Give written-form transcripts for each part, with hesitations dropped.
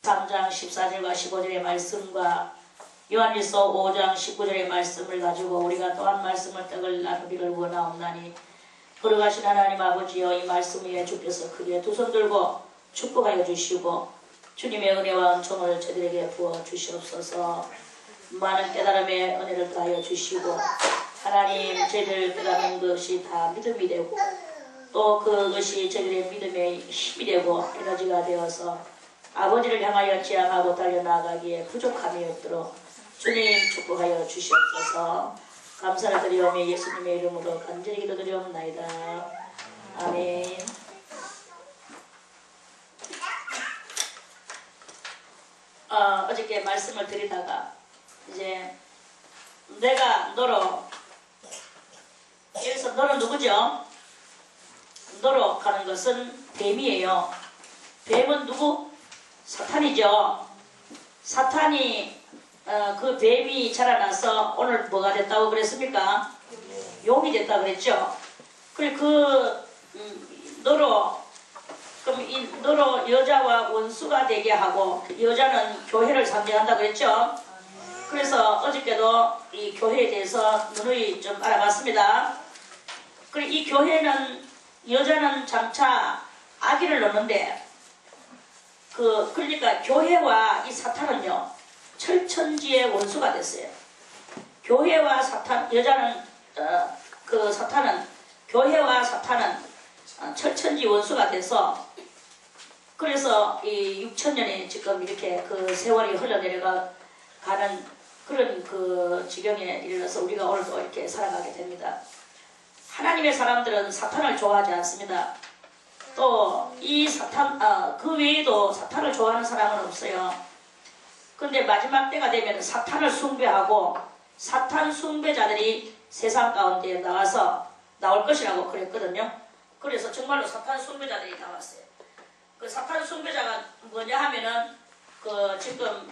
3장 14절과 15절의 말씀과 요한일서 5장 19절의 말씀을 가지고 우리가 또한 말씀을 떡을 나누기를 원하옵나니 걸어가신 하나님 아버지여, 이 말씀 위에 주께서 크게 두 손 들고 축복하여 주시고 주님의 은혜와 은총을 저들에게 부어 주시옵소서. 많은 깨달음의 은혜를 더하여 주시고 하나님, 저희들 깨닫는 것이 다 믿음이 되고 또 그것이 저희들의 믿음의 힘이 되고 에너지가 되어서 아버지를 향하여 지향하고 달려나가기에 부족함이 없도록 주님 축복하여 주시옵소서. 감사를 드리오며 예수님의 이름으로 간절히 기도드리옵나이다. 아멘. 어저께 말씀을 드리다가 이제 내가 너로, 여기서 너는 누구죠? 너로 가는 것은 뱀이에요. 뱀은 누구? 사탄이죠. 사탄이 그 뱀이 자라나서 오늘 뭐가 됐다고 그랬습니까? 용이 됐다고 그랬죠. 그래 너로, 그럼 이 너로 여자와 원수가 되게 하고, 여자는 교회를 상징한다고 그랬죠. 그래서 어저께도 이 교회에 대해서 누누이 좀 알아봤습니다. 그래 이 교회는, 여자는 장차 아기를 낳는데 그러니까 교회와 이 사탄은요 철천지의 원수가 됐어요. 교회와 사탄, 여자는 사탄은, 교회와 사탄은 철천지 원수가 돼서, 그래서 이 6천년이 지금 이렇게 그 세월이 흘러내려가는 그런 그 지경에 이르러서 우리가 오늘도 이렇게 살아가게 됩니다. 하나님의 사람들은 사탄을 좋아하지 않습니다. 또 이 사탄, 그 외에도 사탄을 좋아하는 사람은 없어요. 그런데 마지막 때가 되면 사탄을 숭배하고 사탄 숭배자들이 세상 가운데 나올 것이라고 그랬거든요. 그래서 정말로 사탄 숭배자들이 나왔어요. 그 사탄 숭배자가 뭐냐 하면은 지금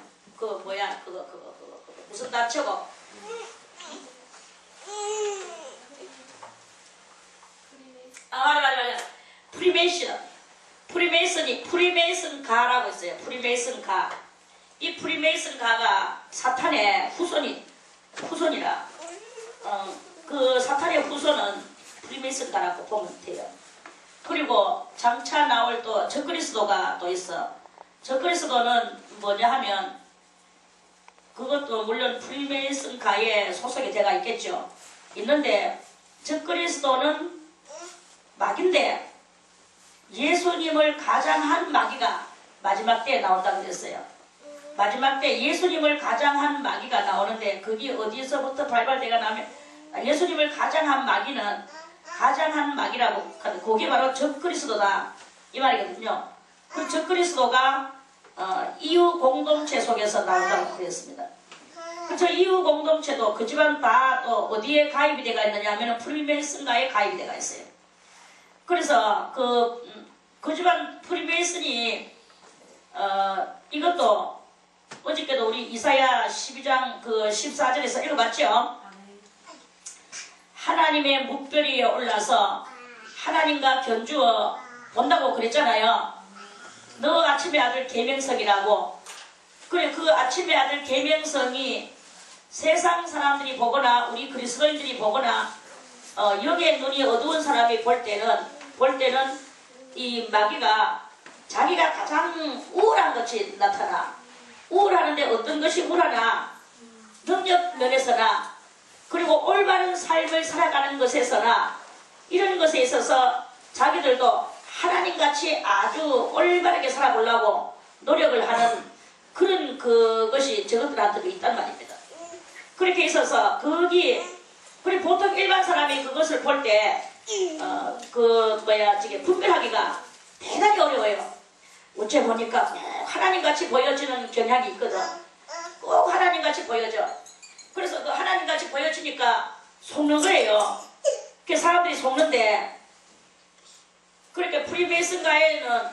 무슨 단체고? 맞아. 프리메이슨 가라고 있어요. 프리메이슨 가. 이 프리메이슨 가가 사탄의 후손이라. 그 사탄의 후손은 프리메이슨 가라고 보면 돼요. 그리고 장차 나올 또 적그리스도가 또 있어. 적그리스도는 뭐냐 하면 그것도 물론 프리메이슨 가에 소속이 돼가 있겠죠. 있는데 적그리스도는 마귀인데 예수님을 가장한 마귀가 마지막 때에 나온다고 그랬어요. 마지막 때 예수님을 가장한 마귀가 나오는데 그게 어디서부터 발발돼가 나면 예수님을 가장한 마귀는 가장한 마귀라고 하는 그게 바로 적그리스도다 이 말이거든요. 그 적그리스도가 이후 공동체 속에서 나온다고 그랬습니다. 그렇죠. 이후 공동체도 그 집안 다 또 어디에 가입이 되가 있느냐 하면 프리메이슨가에 가입이 되가 있어요. 그래서 그 집안 프리메이슨이 이것도 어저께도 우리 이사야 12장 14절에서 읽어봤죠. 하나님의 묵별 위에 올라서 하나님과 견주어 본다고 그랬잖아요. 너 아침의 아들 계명성이라고. 그래 그 아침의 아들 계명성이 세상 사람들이 보거나 우리 그리스도인들이 보거나 여기에 눈이 어두운 사람이 볼 때는 이 마귀가 자기가 가장 우월한 것이 나타나. 우월하는데 어떤 것이 우월하나? 능력 면에서나 그리고 올바른 삶을 살아가는 것에서나 이런 것에 있어서 자기들도 하나님같이 아주 올바르게 살아보려고 노력을 하는 그런 그것이 저것들한테도 있단 말입니다. 그렇게 있어서 그리고 보통 일반 사람이 그것을 볼 때 지금 분별하기가 대단히 어려워요. 어째 보니까 하나님같이 보여지는 경향이 있거든. 꼭 하나님같이 보여져. 그래서 그 하나님같이 보여지니까 속는 거예요. 그 사람들이 속는데, 그렇게 프리메이슨가에는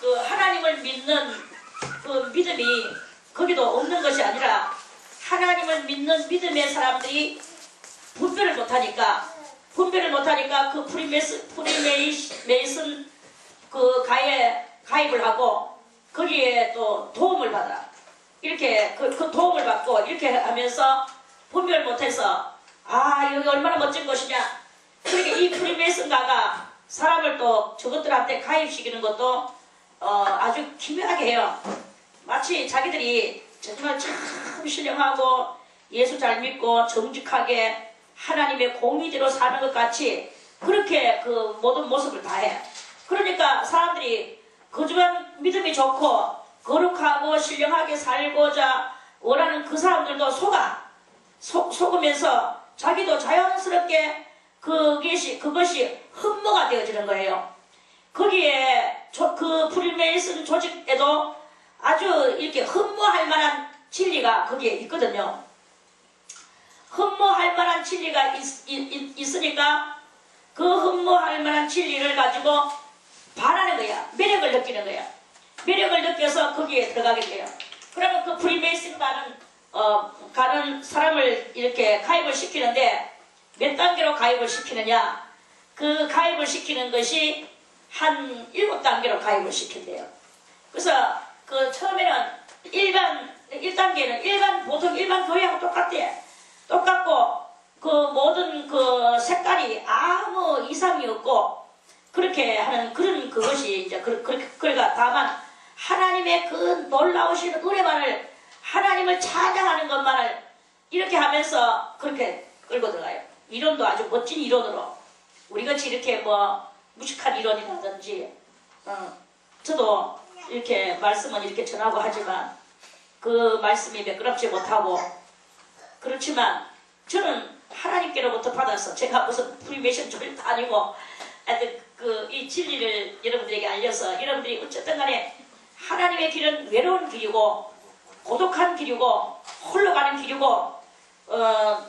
그 하나님을 믿는 그 믿음이 거기도 없는 것이 아니라 하나님을 믿는 믿음의 사람들이 분별을 못하니까 그 프리메이슨 그 가에 가입을 하고 거기에 또 도움을 받아. 이렇게 그 도움을 받고 이렇게 하면서 분별 못해서 여기 얼마나 멋진 곳이냐. 그러니까 이 프리메이슨가가 사람을 또 저것들한테 가입시키는 것도 아주 기묘하게 해요. 마치 자기들이 정말 참 신령하고 예수 잘 믿고 정직하게 하나님의 공의대로 사는 것 같이 그렇게 그 모든 모습을 다해. 그러니까 사람들이 거주한 믿음이 좋고 거룩하고 신령하게 살고자 원하는 그 사람들도 속으면서 자기도 자연스럽게 그것이 흠모가 되어지는 거예요. 거기에 그 프리메이슨 조직에도 아주 이렇게 흠모할 만한 진리가 거기에 있거든요. 흠모할 만한 진리가 있으니까 그 흠모할 만한 진리를 가지고 반하는 거야. 매력을 느끼는 거야. 매력을 느껴서 거기에 들어가게 돼요. 그러면 그 프리메이슨 가는 사람을 이렇게 가입을 시키는데 몇 단계로 가입을 시키느냐? 그 가입을 시키는 것이 한 7단계로 가입을 시킨대요. 그래서 그 처음에는 1단계는 보통 일반 교회하고 똑같대. 똑같고 그 모든 그 색깔이 아무 이상이 없고 그렇게 하는 그것이 이제 그러니까 다만 하나님의 그 놀라우신 은혜만을 하나님을 찬양하는 것만을 이렇게 하면서 그렇게 끌고 들어가요. 이론도 아주 멋진 이론으로 우리같이 이렇게 뭐 무식한 이론이라든지 저도 이렇게 말씀은 이렇게 전하고 하지만 그 말씀이 매끄럽지 못하고 그렇지만 저는 하나님께로부터 받아서 제가 무슨 프리메이션 조직도 아니고 이 진리를 여러분들에게 알려서 여러분들이 어쨌든 간에 하나님의 길은 외로운 길이고 고독한 길이고 홀로 가는 길이고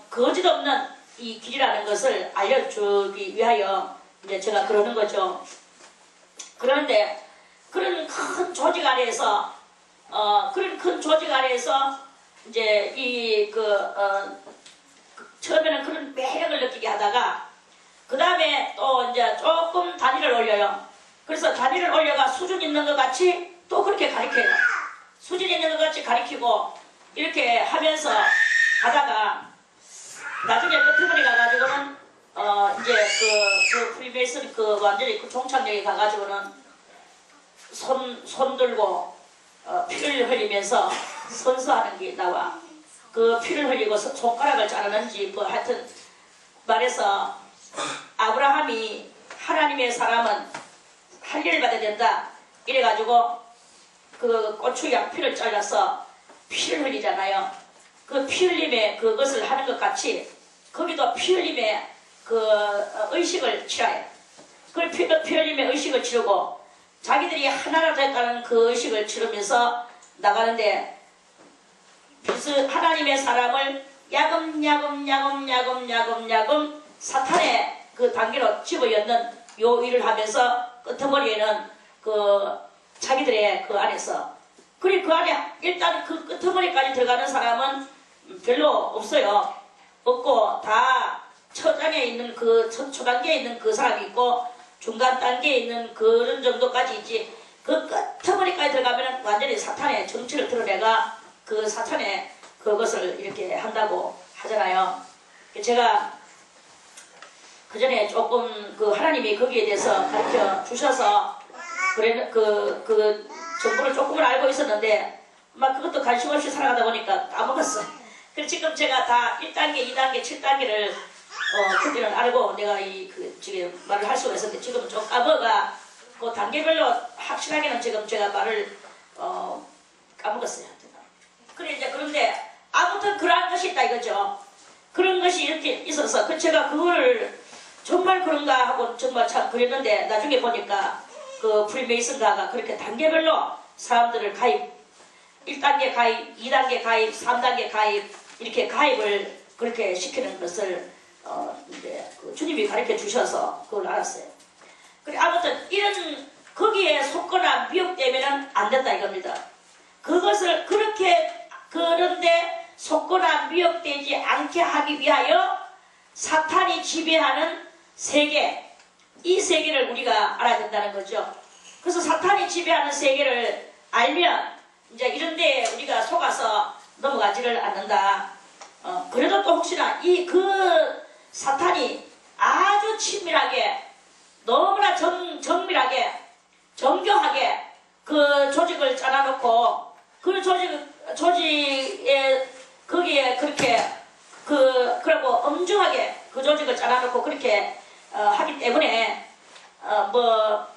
거짓 없는 이 길이라는 것을 알려주기 위하여 이제 제가 그러는 거죠. 그런데 그런 큰 조직 아래에서 이제 처음에는 그런 매력을 느끼게 하다가 그 다음에 또 이제 조금 단위를 올려요. 그래서 단위를 올려가 수준 있는 것 같이 또 그렇게 가르쳐요. 수준 있는 것 같이 가르치고 이렇게 하면서 가다가 나중에 끝부분에 가가지고는 이제 그 프리메이슨 완전히 그 종착역에 가가지고는 손 들고 피를 흘리면서 선서하는 게 나와. 그 피를 흘리고 손가락을 자르는지 뭐 하여튼 말해서 아브라함이 하나님의 사람은 할례를 받아야 된다 이래가지고 그 고추 양피를 잘라서 피를 흘리잖아요. 그 피 흘림에 그것을 하는 것 같이 거기도 피 흘림에 그 의식을 치러요. 그 피 흘림에 의식을 치르고 자기들이 하나로 됐다는 그 의식을 치르면서 나가는데 하나님의 사람을 야금야금 사탄의 그 단계로 집어넣는 요 일을 하면서 끄트머리에는 그 자기들의 그 안에서 그리고 그 안에 일단 그 끄트머리까지 들어가는 사람은 별로 없어요. 없고 다 초장에 있는 그 초단계에 있는 그 사람이 있고 중간 단계에 있는 그런 정도까지 있지 그 끄트머리까지 들어가면 완전히 사탄의 정체를 드러내가 그 사탄의 그것을 이렇게 한다고 하잖아요. 제가 그 전에 조금 그 하나님이 거기에 대해서 가르쳐 주셔서 그래 그 정보를 조금은 알고 있었는데 막 그것도 관심 없이 살아가다 보니까 까먹었어. 그래서 지금 제가 다 1단계, 2단계, 7단계를 그때는 알고 내가 지금 말을 할 수가 있었는데 지금 좀 까먹어가 그 단계별로 확실하게는 지금 제가 말을 까먹었어요. 그런데 아무튼 그러한 것이 있다 이거죠. 그런 것이 이렇게 있어서 제가 그걸 정말 그런가 하고 정말 참 그랬는데 나중에 보니까 그 프리메이슨가가 그렇게 단계별로 사람들을 가입 1단계 가입, 2단계 가입, 3단계 가입 이렇게 가입을 그렇게 시키는 것을 이제 그 주님이 가르쳐 주셔서 그걸 알았어요. 그래 아무튼 이런 거기에 속거나 미혹되면은 안 된다 이겁니다. 그것을 그런데 속거나 미혹되지 않게 하기 위하여 사탄이 지배하는 세계, 이 세계를 우리가 알아야 된다는 거죠. 그래서 사탄이 지배하는 세계를 알면 이제 이런데 우리가 속아서 넘어가지를 않는다. 그래도 또 혹시나 그 사탄이 아주 친밀하게 너무나 정밀하게 정교하게 그 조직을 짜놔놓고 그 조직에 거기에 그렇게 그리고 엄중하게 그 조직을 짜놔놓고 그렇게 하기 때문에 뭐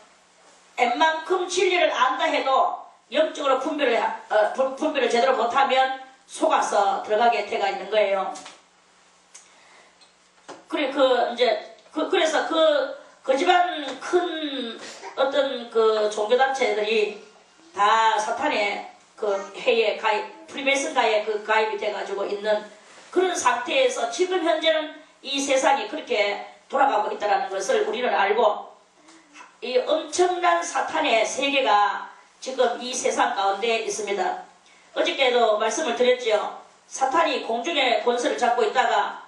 웬만큼 진리를 안다 해도 영적으로 분별을 제대로 못하면 속아서 들어가게 돼가 있는 거예요. 그래 그래서 그 집안 큰 어떤 그 종교단체들이 다 사탄의 그 회에 프리메이슨가에 그 가입이 돼가지고 있는 그런 상태에서 지금 현재는 이 세상이 그렇게 돌아가고 있다는 것을 우리는 알고 이 엄청난 사탄의 세계가 지금 이 세상 가운데 있습니다. 어저께도 말씀을 드렸죠. 사탄이 공중에 권세를 잡고 있다가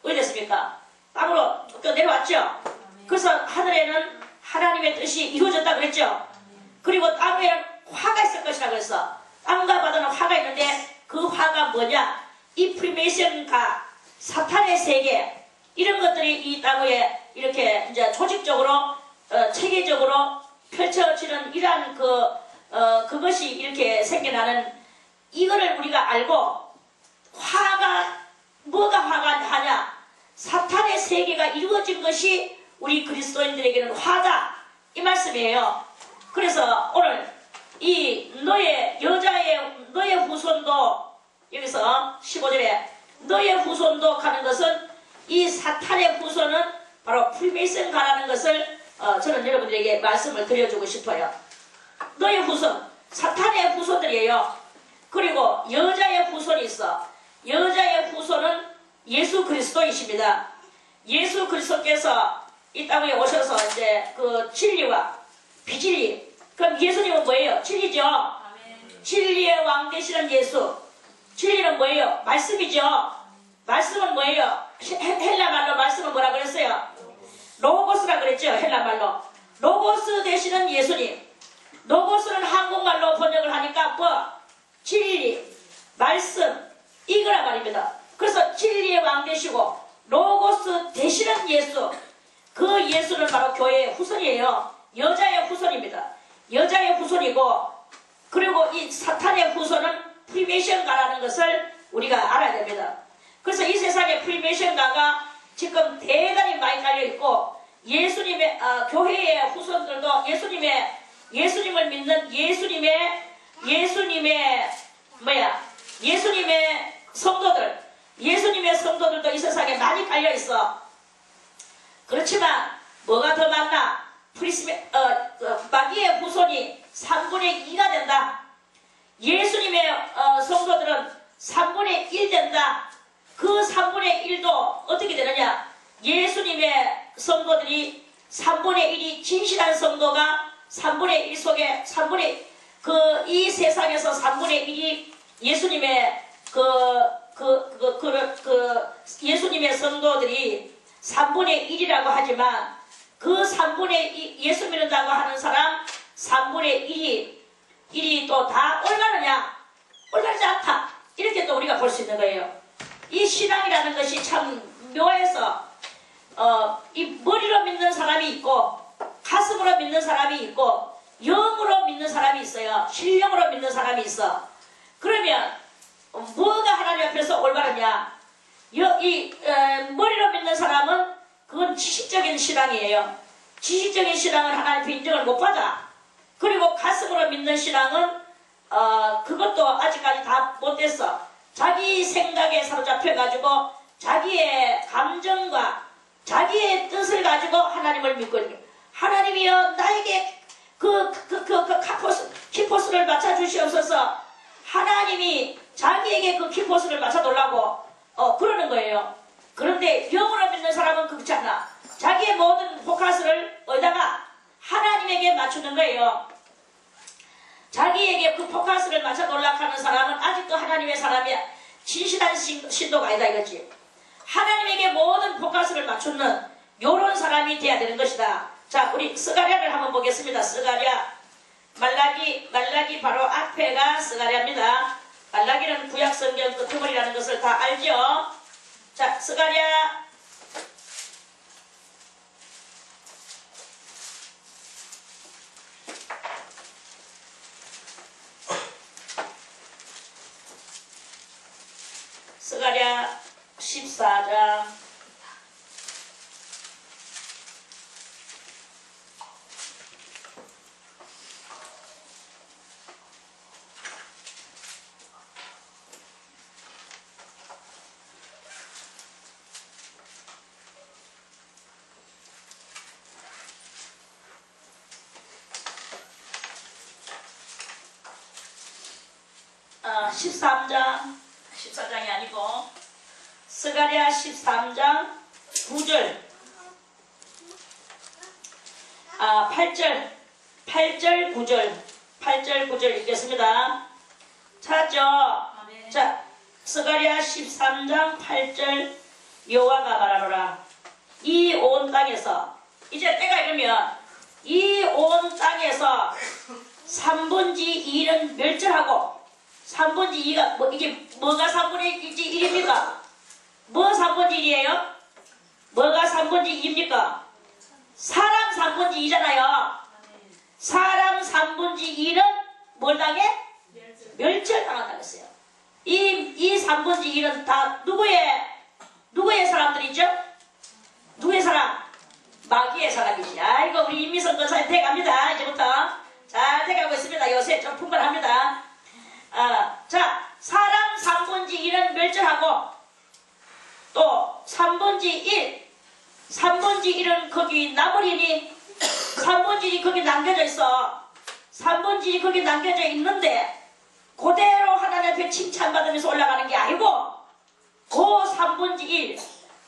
어디 됐습니까? 땅으로 내려왔죠. 그래서 하늘에는 하나님의 뜻이 이루어졌다 그랬죠. 그리고 땅에는 화가 있을 것이라 그랬어. 땅과 바다는 화가 있는데 그 화가 뭐냐? 이 프리메이션과 사탄의 세계 이런 것들이 이 땅 위에 이렇게 이제 조직적으로 체계적으로 펼쳐지는 이러한 그것이 이렇게 생겨나는 이거를 우리가 알고 뭐가 화가 하냐? 사탄의 세계가 이루어진 것이 우리 그리스도인들에게는 화다 이 말씀이에요. 그래서 오늘 이 너의 후손도 여기서 15절에 너의 후손도 가는 것은 이 사탄의 후손은 바로 프리메이슨가라는 것을 저는 여러분들에게 말씀을 드려주고 싶어요. 너의 후손 사탄의 후손들이에요. 그리고 여자의 후손이 있어. 여자의 후손은 예수 그리스도이십니다. 예수 그리스도께서 이 땅에 오셔서 이제 그 진리와 비진리. 그럼 예수님은 뭐예요? 진리죠. 아멘. 진리의 왕 되시는 예수. 진리는 뭐예요? 말씀이죠. 말씀은 뭐예요? 헬라 말로 말씀은 뭐라 그랬어요? 로고스라 그랬죠. 헬라 말로. 로고스 되시는 예수님. 로고스는 한국말로 번역을 하니까 뭐? 진리, 말씀 이거란 말입니다. 그래서 진리의 왕 되시고 로고스 되시는 예수. 그 예수는 바로 교회의 후손이에요. 여자의 후손입니다. 여자의 후손이고 그리고 이 사탄의 후손은 프리메이션가라는 것을 우리가 알아야 됩니다. 그래서 이 세상에 프리메이션가가 지금 대단히 많이 깔려있고 예수님의 교회의 후손들도 예수님을 믿는 예수님의 성도들도 이 세상에 많이 깔려있어. 그렇지만 뭐가 더 많나? 마귀의 후손이 3분의 2가 된다. 예수님의 성도들은 3분의 1 된다. 그 3분의 1도 어떻게 되느냐? 예수님의 성도들이 3분의 1이 진실한 성도가 3분의 1 속에 이 세상에서 3분의 1이 예수님의 예수님의 성도들이 3분의 1이라고 하지만 그 3분의 2 예수 믿는다고 하는 사람 3분의 1이 또 다 얼마느냐? 얼마지 않다. 이렇게 또 우리가 볼 수 있는 거예요. 이 신앙이라는 것이 참 묘해서 이 머리로 믿는 사람이 있고 가슴으로 믿는 사람이 있고 영으로 믿는 사람이 있어요. 신령으로 믿는 사람이 있어. 그러면 뭐가 하나님 앞에서 올바르냐? 머리로 믿는 사람은 그건 지식적인 신앙이에요. 지식적인 신앙은 하나님의 인정을 못 받아. 그리고 가슴으로 믿는 신앙은 그것도 아직까지 다 못됐어. 자기 생각에 사로잡혀가지고 자기의 감정과 자기의 뜻을 가지고 하나님을 믿고 있는 거예요. 하나님이여 나에게 키포스를 맞춰주시옵소서. 하나님이 자기에게 그 키포스를 맞춰달라고 그러는 거예요. 그런데 영으로 믿는 사람은 그렇지 않아. 자기의 모든 포커스를 어디다가 하나님에게 맞추는 거예요. 자기에게 그 포커스를 맞춰 놀락하는 사람은 아직도 하나님의 사람이야. 진실한 신도가 아니다 이거지. 하나님에게 모든 포커스를 맞추는 요런 사람이 돼야 되는 것이다. 자, 우리 스가랴를 한번 보겠습니다. 스가랴 말라기 바로 앞에가 스가랴입니다. 말라기는 구약성경 끄트머리라는 것을 다 알죠? 자, 스가랴 14장 14장이 아니고 스가랴 13장 9절 8절 9절 읽겠습니다. 찾았죠? 네. 자, 스가랴 13장 8절 여호와가 말하노라. 이 온 땅에서 이제 때가 이르면 이 온 땅에서 3분의 2는 멸절하고 3분의 2가 이게 뭐가 3분의 1입니까? 뭐 3분의 1이에요? 뭐가 3분의 2입니까? 사람 3분의 2잖아요. 사람 3분의 2는 뭘 당해? 멸절당한다고 했어요. 이 3분의 2는 다 누구의 사람들이죠? 누구의 사람? 마귀의 사람이지. 아이고 우리 임미선 권사님 돼갑니다. 이제부터 잘 돼가고 있습니다. 요새 좀 풍부합니다. 자, 사람 3분의 1은 멸절하고 또 3분의 1은 거기 나버리니 3분의 1이 거기 남겨져 있어. 3분의 1이 거기 남겨져 있는데 그대로 하나님 앞에 칭찬받으면서 올라가는 게 아니고 그 3분의 1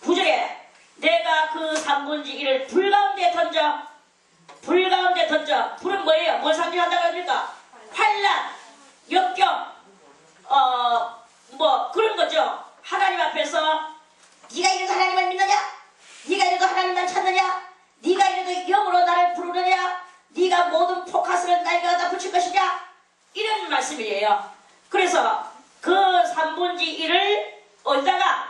9절에 내가 그 3분의 1을 불 가운데 던져. 불은 뭐예요? 뭘 상징한다고 합니까? 환난, 역경, 뭐 그런 거죠. 하나님 앞에서 네가 이래도 하나님을 믿느냐? 네가 이래도 하나님만 찾느냐? 네가 이래도 영으로 나를 부르느냐? 네가 모든 포커스를 나에게 갖다 붙일 것이냐? 이런 말씀이에요. 그래서 그 3분의 1을 어디다가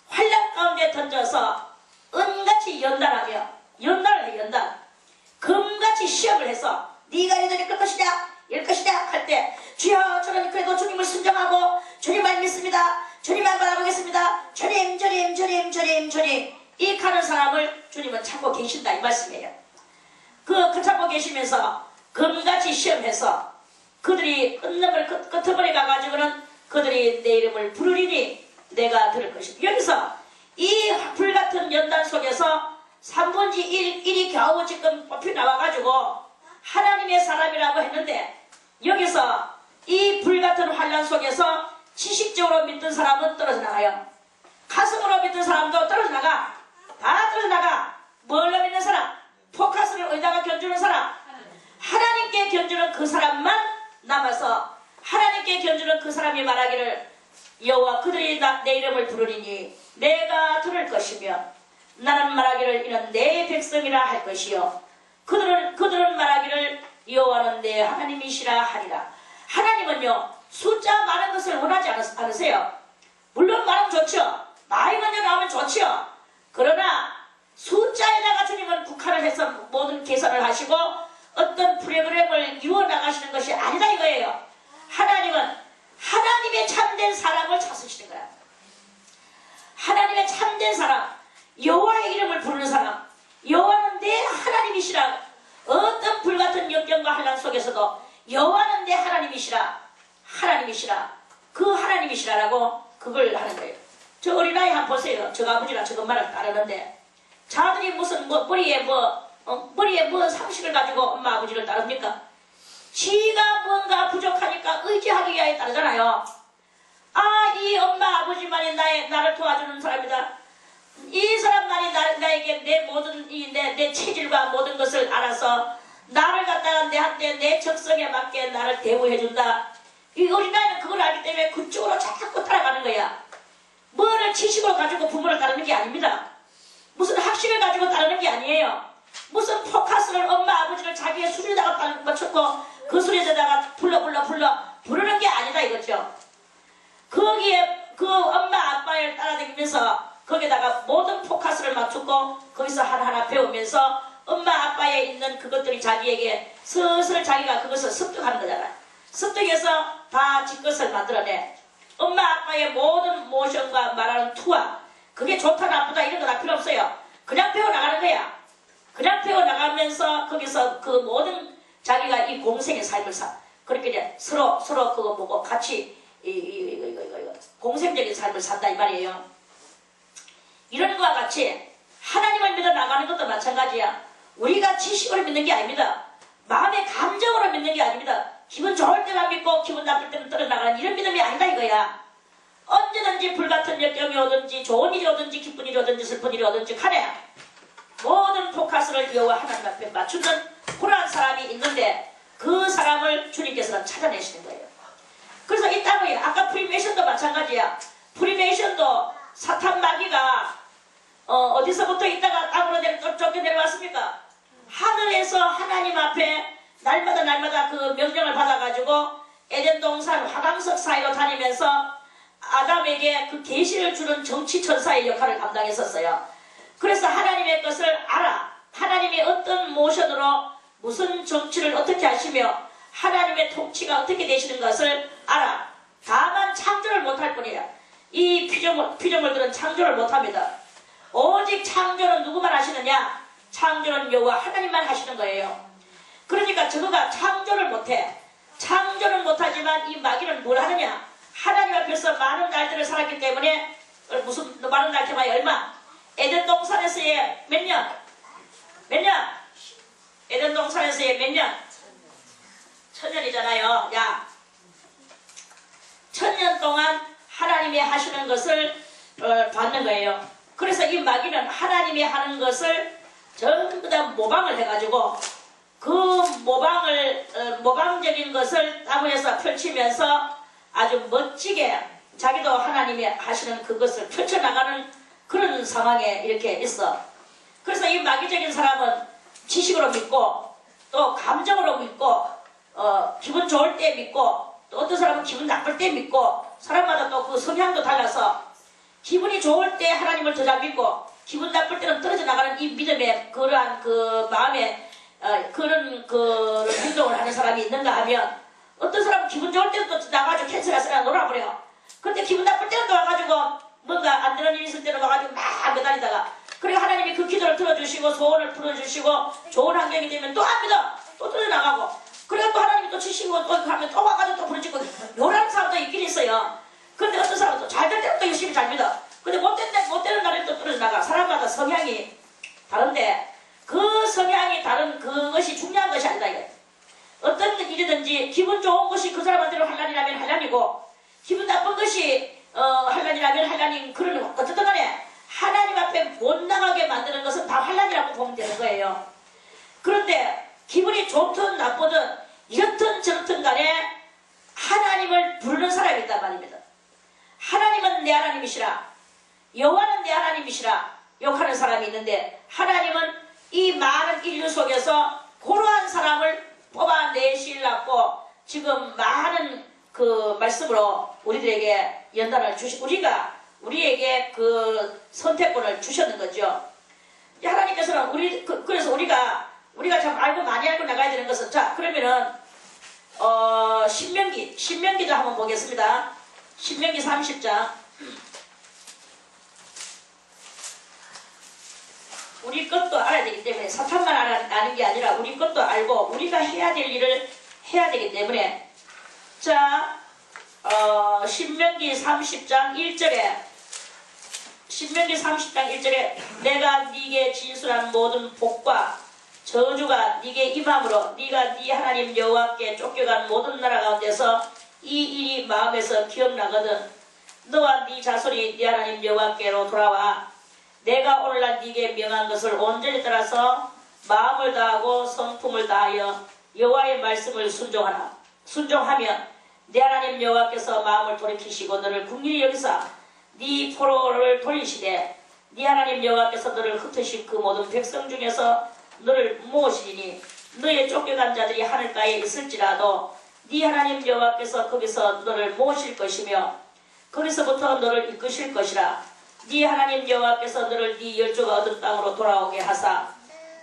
환난 가운데 던져서 은같이 연단을 해. 금같이 시험을 해서 네가 이래도 이럴 것이냐 할 때 주여 저는 그래도 주님을 순종하고 주님만 믿습니다. 주님만 바라보겠습니다. 주님 이 가는 사람을 주님은 찾고 계신다 이 말씀이에요. 그 찾고 계시면서 금같이 시험해서 그들이 끝머리 가가지고는 그들이 내 이름을 부르리니 내가 들을 것이다. 여기서 이 불같은 연단 속에서 3분의 1이 겨우 지금 뽑혀 나와가지고 하나님의 사람이라고 했는데 여기서 이 불같은 환난 속에서 지식적으로 믿던 사람은 떨어져 나가요. 가슴으로 믿던 사람도 떨어져 나가. 다 떨어져 나가. 뭘로 믿는 사람? 포커스를 어디다가 견주는 사람? 하나님께 견주는 그 사람만 남아서 하나님께 견주는 그 사람이 말하기를 여호와 그들이 내 이름을 부르리니 내가 들을 것이며 나는 말하기를 이는 내 백성이라 할 것이요 그들은 말하기를 여호와는 내 하나님이시라 하리라. 하나님은요 숫자 많은 것을 원하지 않으세요. 물론 많으면 좋죠. 많이 먼저 나오면 좋죠. 그러나 숫자에다가 주님은 국한을 해서 모든 계산을 하시고 어떤 프로그램을 이루어 나가시는 것이 아니다 이거예요. 하나님은 하나님의 참된 사람을 찾으시는 거야. 하나님의 참된 사람, 여호와의 이름을 부르는 사람, 여호와는 내 하나님이시라. 어떤 불같은 역경과 환난 속에서도 여호와는 내 하나님이시라. 그 하나님이시라라고 그걸 하는 거예요. 저 어린아이 한번 보세요. 저 아버지랑 저것 말을 따르는데 자들이 무슨 머리에 뭐 상식을 가지고 엄마 아버지를 따릅니까? 지가 뭔가 부족하니까 의지하기 위하여 따르잖아요. 이 엄마 아버지만이 나를 도와주는 사람이다. 이 사람만이 나에게 내 모든 내 체질과 모든 것을 알아서 나를 갖다가 내 적성에 맞게 나를 대우해준다. 이 어린아이는 그걸 알기 때문에 그쪽으로 자꾸 따라가는 거야. 뭐를 지식을 가지고 부모를 따르는 게 아닙니다. 무슨 학식을 가지고 따르는 게 아니에요. 무슨 포커스를 엄마 아버지를 자기의 수준에다가 맞췄고 그 소리에다가 부르는 게 아니다 이거죠. 거기에 그 엄마 아빠를 따라다니면서 거기다가 모든 포커스를 맞추고 거기서 하나하나 배우면서 엄마 아빠에 있는 그것들이 자기에게 슬슬 자기가 그것을 습득하는 거잖아. 습득해서 다 지 것을 만들어내. 엄마 아빠의 모든 모션과 말하는 투와 그게 좋다 나쁘다 이런 거 다 필요 없어요. 그냥 배워나가는 거야. 그냥 배워나가면서 거기서 그 모든 자기가 이 공생의 삶을 사. 그렇게 이제 서로 그거 보고 같이 공생적인 삶을 산다 이 말이에요. 이런 것과 같이 하나님을 믿어 나가는 것도 마찬가지야. 우리가 지식으로 믿는 게 아닙니다. 마음의 감정으로 믿는 게 아닙니다. 기분 좋을 때만 믿고 기분 나쁠 때는 떨어나가는 이런 믿음이 아니다 이거야. 언제든지 불같은 역경이 오든지 좋은 일이 오든지 기쁜 일이 오든지 슬픈 일이 오든지 간에 모든 포커스를 여호와 하나님 앞에 맞추는 그러한 사람이 있는데 그 사람을 주님께서는 찾아내시는 거예요. 그래서 이 땅에 아까 프리메이션도 마찬가지야. 프리메이션도 사탄 마귀가 어디서부터 있다가 땅으로 쫓겨 내려왔습니까? 하늘에서 하나님 앞에 날마다 그 명령을 받아가지고 에덴 동산 화강석 사이로 다니면서 아담에게 그 계시를 주는 정치천사의 역할을 감당했었어요. 그래서 하나님의 것을 알아. 하나님이 어떤 모션으로 무슨 정치를 어떻게 하시며 하나님의 통치가 어떻게 되시는 것을 알아. 다만 창조를 못할 뿐이야. 이 피조물들은 창조를 못합니다. 오직 창조는 누구만 하시느냐? 창조는 여호와 하나님만 하시는 거예요. 그러니까 저거가 창조를 못해. 창조는 못하지만 이 마귀는 뭘 하느냐? 하나님 앞에서 많은 날들을 살았기 때문에 무슨 많은 날 때만에 얼마? 에덴 동산에서의 몇 년? 에덴 동산에서의 몇 년? 1000년이잖아요. 야, 1000년 동안 하나님이 하시는 것을 받는 거예요. 그래서 이 마귀는 하나님이 하는 것을 전부 다 모방을 해가지고 그 모방적인 것을 나무에서 펼치면서 아주 멋지게 자기도 하나님이 하시는 그것을 펼쳐나가는 그런 상황에 이렇게 있어. 그래서 이 마귀적인 사람은 지식으로 믿고 또 감정으로 믿고 기분 좋을 때 믿고 또 어떤 사람은 기분 나쁠 때 믿고 사람마다 또 그 성향도 달라서 기분이 좋을 때 하나님을 더 잘 믿고 기분 나쁠 때는 떨어져 나가는 이 믿음의 그러한 그 마음에 그런 그 행동을 하는 사람이 있는가 하면 어떤 사람은 기분 좋을 때는 또 나가지고 캔슬해서 놀아버려요. 근데 기분 나쁠 때는 또 와가지고 뭔가 안 되는 일이 있을 때는 와가지고 막 매달리다가 그리고 하나님이 그 기도를 들어주시고 소원을 풀어주시고 좋은 환경이 되면 또 안 믿어. 또 떨어져 나가고 그리고 또 하나님이 또 치시고 또 하면 또 와가지고 또 부르짖고 요런 사람도 있긴 있어요. 근데 어떤 사람은 또 잘 될 때는 또 열심히 잘 믿어. 근데 못 되는 날에 또 떨어져 나가. 사람마다 성향이 다른데 그 성향이 다른 그것이 중요한 것이 아니다 이거예요. 어떤 일이든지 기분 좋은 것이 그 사람한테는 환란이라면 환란이고 기분 나쁜 것이 환란이라면 환란인 그런 어쨌든 간에 하나님 앞에 못 나가게 만드는 것은 다 환란이라고 보면 되는 거예요. 그런데 기분이 좋든 나쁘든 이렇든 저렇든 간에 하나님을 부르는 사람이 있단 말입니다. 하나님은 내 하나님이시라 여호와는 내 하나님이시라 욕하는 사람이 있는데 하나님은 이 많은 인류 속에서 그러한 사람을 뽑아내시려고 지금 많은 그 말씀으로 우리들에게 연단을 우리에게 그 선택권을 주셨는 거죠. 하나님께서는 그래서 우리가 참 많이 알고 나가야 되는 것은 자 그러면은 신명기도 한번 보겠습니다. 신명기 30장. 우리 것도 알아야 되기 때문에 사탄만 아는 게 아니라 우리 것도 알고 우리가 해야 될 일을 해야 되기 때문에 자 신명기 30장 1절에 내가 네게 진술한 모든 복과 저주가 네게 임함으로 네가 네 하나님 여호와께 쫓겨간 모든 나라 가운데서 이 일이 마음에서 기억나거든 너와 네 자손이 네 하나님 여호와께로 돌아와 내가 오늘날 네게 명한 것을 온전히 따라서 마음을 다하고 성품을 다하여 여호와의 말씀을 순종하면 네 하나님 여호와께서 마음을 돌이키시고 너를 긍휼히 여기사 네 포로를 돌리시되 네 하나님 여호와께서 너를 흩으신 그 모든 백성 중에서 너를 모으시리니 너의 쫓겨간 자들이 하늘가에 있을지라도 네 하나님 여호와께서 거기서 너를 모실 것이며 거기서부터 너를 이끄실 것이라. 네 하나님 여호와께서 너를 네 열조가 얻은 땅으로 돌아오게 하사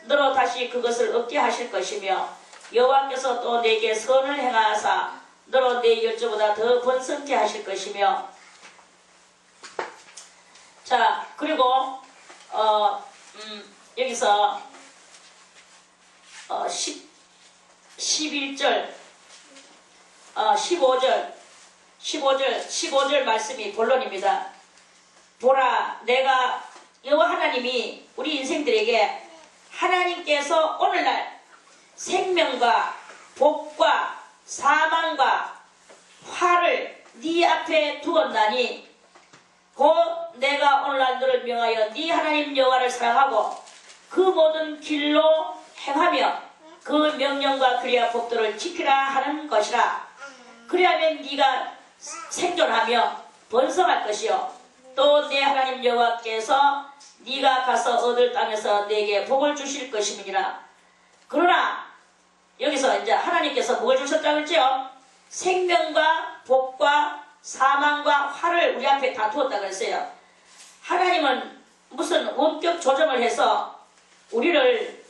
너로 다시 그것을 얻게 하실 것이며 여호와께서 또 내게 선을 행하사 너로 내 열조보다 더 번성케 하실 것이며. 자, 그리고 여기서 11절 15절 말씀이 본론입니다. 보라, 내가 여호와 하나님이 우리 인생들에게 하나님께서 오늘날 생명과 복과 사망과 화를 네 앞에 두었나니 곧 내가 오늘날 너를 명하여 네 하나님 여호와를 사랑하고 그 모든 길로 행하며 그 명령과 규례와 법도를 지키라 하는 것이라. 그리하면 네가 생존하며 번성할 것이요 또 내 하나님 여호와께서 네가 가서 얻을 땅에서 내게 복을 주실 것임이니라. 그러나 여기서 이제 하나님께서 뭘 주셨다고 그랬죠? 생명과 복과 사망과 화를 우리 앞에 다 두었다고 했어요. 하나님은 무슨 원격 조정을 해서 우리를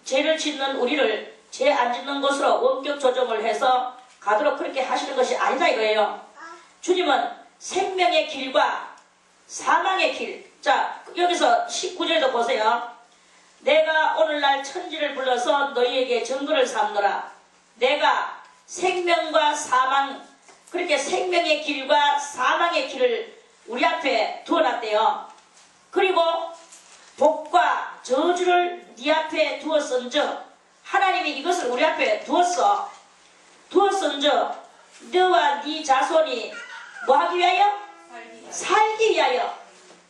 죄를 짓는 우리를 죄 안 짓는 곳으로 원격 조정을 해서 가도록 그렇게 하시는 것이 아니다 이거예요. 주님은 생명의 길과 사망의 길. 자, 여기서 19절도 보세요. 내가 오늘날 천지를 불러서 너희에게 증거를 삼노라. 내가 생명과 사망, 그렇게 생명의 길과 사망의 길을 우리 앞에 두어놨대요. 그리고 복과 저주를 네 앞에 두었은즉, 하나님이 이것을 우리 앞에 두었은즉 너와 네 자손이 뭐 하기 위하여? 살기 위하여.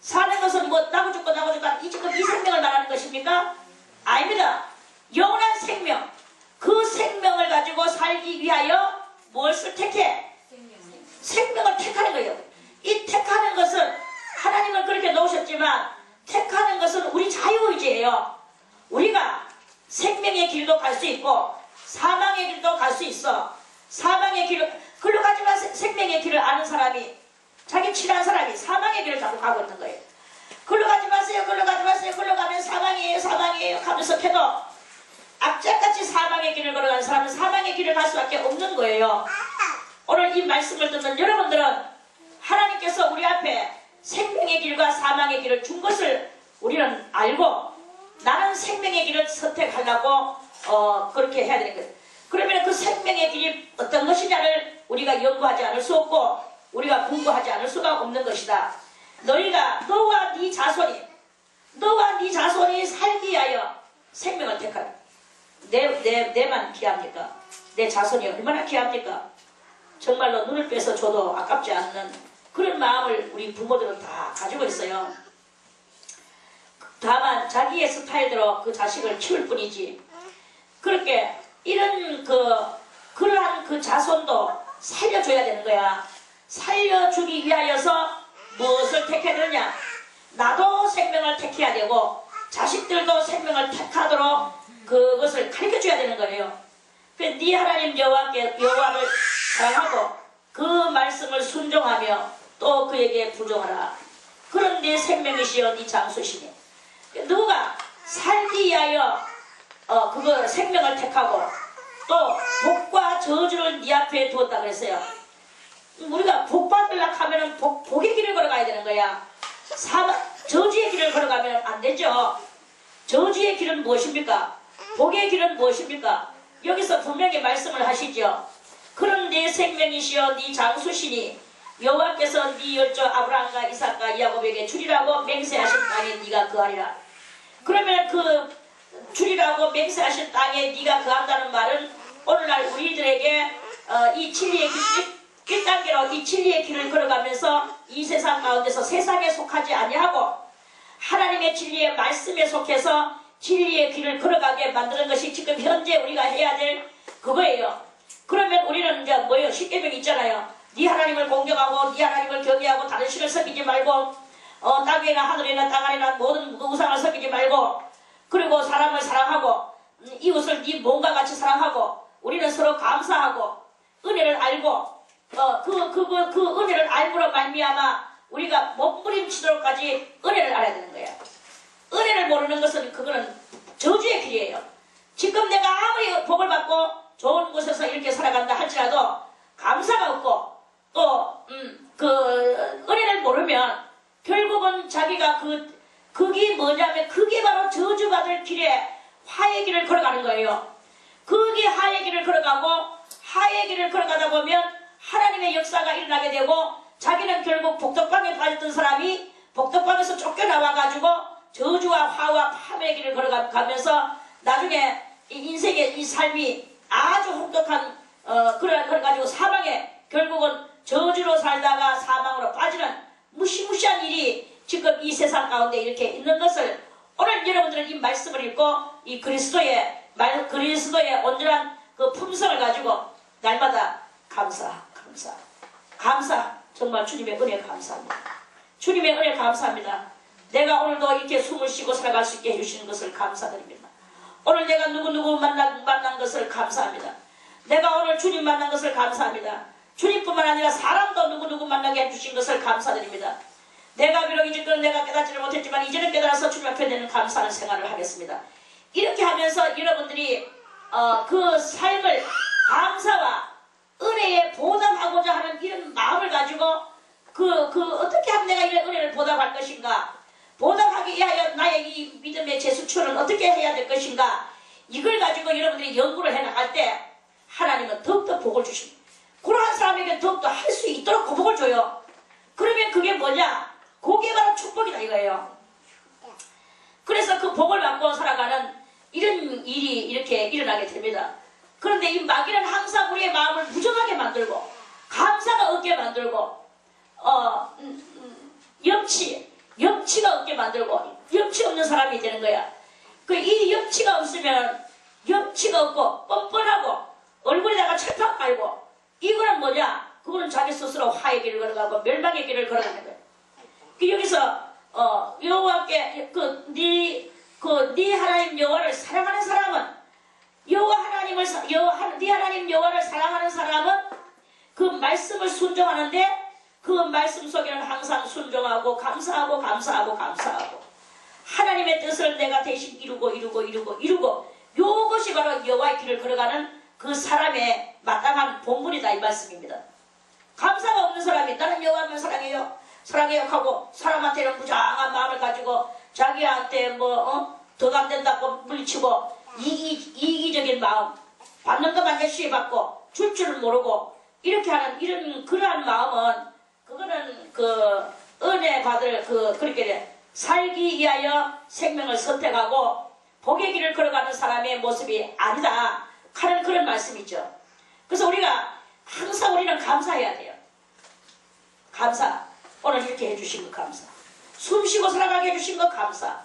사는 것은 뭐 나고 죽고 이 지금 이 생명을 말하는 것입니까? 아닙니다. 영원한 생명, 그 생명을 가지고 살기 위하여 무엇을 택해? 생명을 택하는 거예요. 이 택하는 것은 하나님은 그렇게 놓으셨지만 택하는 것은 우리 자유의지예요. 우리가 생명의 길도 갈 수 있고 사망의 길도 갈 수 있어. 사망의 길을 글로 가지만 생명의 길을 아는 사람이, 자기 친한 사람이 사망의 길을 자꾸 가고 있는 거예요. 글로 가지 마세요, 글로 가지 마세요, 글로 가면 사망이에요, 사망이에요 하면서 해도 악착같이 사망의 길을 걸어가는 사람은 사망의 길을 갈 수밖에 없는 거예요. 오늘 이 말씀을 듣는 여러분들은 하나님께서 우리 앞에 생명의 길과 사망의 길을 준 것을 우리는 알고 나는 생명의 길을 선택하려고 그렇게 해야 되는 거예요. 그러면 그 생명의 길이 어떤 것이냐를 우리가 연구하지 않을 수 없고 우리가 공부하지 않을 수가 없는 것이다. 너와 네 자손이 살기 위하여 생명을 택하라. 내만 귀합니까? 내 자손이 얼마나 귀합니까? 정말로 눈을 빼서 줘도 아깝지 않는 그런 마음을 우리 부모들은 다 가지고 있어요. 다만 자기의 스타일대로 그 자식을 키울 뿐이지. 그렇게 이런 그러한 그 자손도 살려줘야 되는 거야. 살려주기 위하여서 무엇을 택해야 되느냐? 나도 생명을 택해야 되고 자식들도 생명을 택하도록 그것을 가르쳐줘야 되는 거예요. 네 하나님 여호와를 사랑하고 그 말씀을 순종하며 또 그에게 부정하라. 그런 네 생명이시여 네 장수시니. 누가 살기 위하여 그거 생명을 택하고 또 복과 저주를 네 앞에 두었다 그랬어요. 우리가 복 받으려고 하면은 복의 길을 걸어가야 되는 거야. 저주의 길을 걸어가면 안 되죠. 저주의 길은 무엇입니까? 복의 길은 무엇입니까? 여기서 분명히 말씀을 하시죠. 그런 네 생명이시여 네 장수시니 여호와께서 네 열조 아브라함과 이삭과 야곱에게 주리라고 맹세하신 땅에 네가 거하리라. 그러면 그 주리라고 맹세하신 땅에 네가 거한다는 말은 오늘날 우리들에게 이 진리의 길 1단계로 이 진리의 길을 걸어가면서 이 세상 가운데서 세상에 속하지 아니하고 하나님의 진리의 말씀에 속해서 진리의 길을 걸어가게 만드는 것이 지금 현재 우리가 해야 될 그거예요. 그러면 우리는 이제 뭐예요? 십계명이 있잖아요. 네 하나님을 공경하고 네 하나님을 경외하고 다른 신을 섬기지 말고 땅 위나 하늘이나 땅 아래나 모든 우상을 섬기지 말고 그리고 사람을 사랑하고 이웃을 네 몸과 같이 사랑하고 우리는 서로 감사하고 은혜를 알고 그 은혜를 알므로 말미암아 우리가 몸부림치도록까지 은혜를 알아야 되는 거예요. 은혜를 모르는 것은 그거는 저주의 길이에요. 지금 내가 아무리 복을 받고 좋은 곳에서 이렇게 살아간다 할지라도 감사가 없고 또 그 은혜를 모르면 결국은 자기가 그게 뭐냐면 그게 바로 저주받을 길에 화의 길을 걸어가는 거예요. 그게 화의 길을 걸어가고 화의 길을 걸어가다 보면 하나님의 역사가 일어나게 되고 자기는 결국 복덕방에 빠졌던 사람이 복덕방에서 쫓겨나와가지고 저주와 화와 파멸의 길을 걸어가면서 나중에 인생의 이 삶이 아주 혹독한 그래가지고 사망에 결국은 저주로 살다가 사망으로 빠지는 무시무시한 일이 지금 이 세상 가운데 이렇게 있는 것을 오늘 여러분들은 이 말씀을 읽고 이 그리스도의 온전한 그 품성을 가지고 날마다 감사 정말 주님의 은혜 감사합니다. 주님의 은혜 감사합니다. 내가 오늘도 이렇게 숨을 쉬고 살아갈 수 있게 해주시는 것을 감사드립니다. 오늘 내가 누구 만난 것을 감사합니다. 내가 오늘 주님 만난 것을 감사합니다. 주님뿐만 아니라 사람도 누구 만나게 해주신 것을 감사드립니다. 내가 비록 이제까지 내가 깨닫지를 못했지만 이제는 깨달아서 주님 앞에 내는 감사하는 생활을 하겠습니다. 이렇게 하면서 여러분들이 그 삶을 감사와 은혜에 보답하고자 하는 이런 마음을 가지고 어떻게 하면 내가 이런 은혜를 보답할 것인가, 보답하기 위하여 나의 이 믿음의 제수처는 어떻게 해야 될 것인가, 이걸 가지고 여러분들이 연구를 해나갈 때 하나님은 더욱더 복을 주십니다. 그러한 사람에게 더욱더 할 수 있도록 그 복을 줘요. 그러면 그게 뭐냐? 그게 바로 축복이다 이거예요. 그래서 그 복을 받고 살아가는 이런 일이 이렇게 일어나게 됩니다. 그런데 이 마귀는 항상 우리의 마음을 무정하게 만들고 감사가 없게 만들고 염치가 없게 만들고 염치 없는 사람이 되는 거야. 이 염치가 없으면 염치가 없고 뻔뻔하고 얼굴에다가 철판 깔고 이거는 뭐냐? 그거는 자기 스스로 화의 길을 걸어가고 멸망의 길을 걸어가는 거예요. 여기서 여호와께 네 하나님 여호와를 사랑하는 사람은 네 하나님 여호와를 사랑하는 사람은 그 말씀을 순종하는데 그 말씀 속에는 항상 순종하고 감사하고 하나님의 뜻을 내가 대신 이루고 요것이 바로 여호와의 길을 걸어가는 그 사람의 마땅한 본분이다 이 말씀입니다. 감사가 없는 사람이 나는 여호와만 사랑해요 하고 사람한테는 무장한 마음을 가지고 자기한테 더 안 된다고 물리치고 이기적인 마음, 받는 것만 열심히 받고 줄 줄을 모르고 이렇게 하는 그러한 마음은 그거는 은혜 받을 그렇게 살기 위하여 생명을 선택하고 복의 길을 걸어가는 사람의 모습이 아니다 하는 그런 말씀이죠. 그래서 우리가 항상 우리는 감사해야 돼요. 감사. 오늘 이렇게 해주신 거 감사. 숨쉬고 살아가게 해주신 거 감사.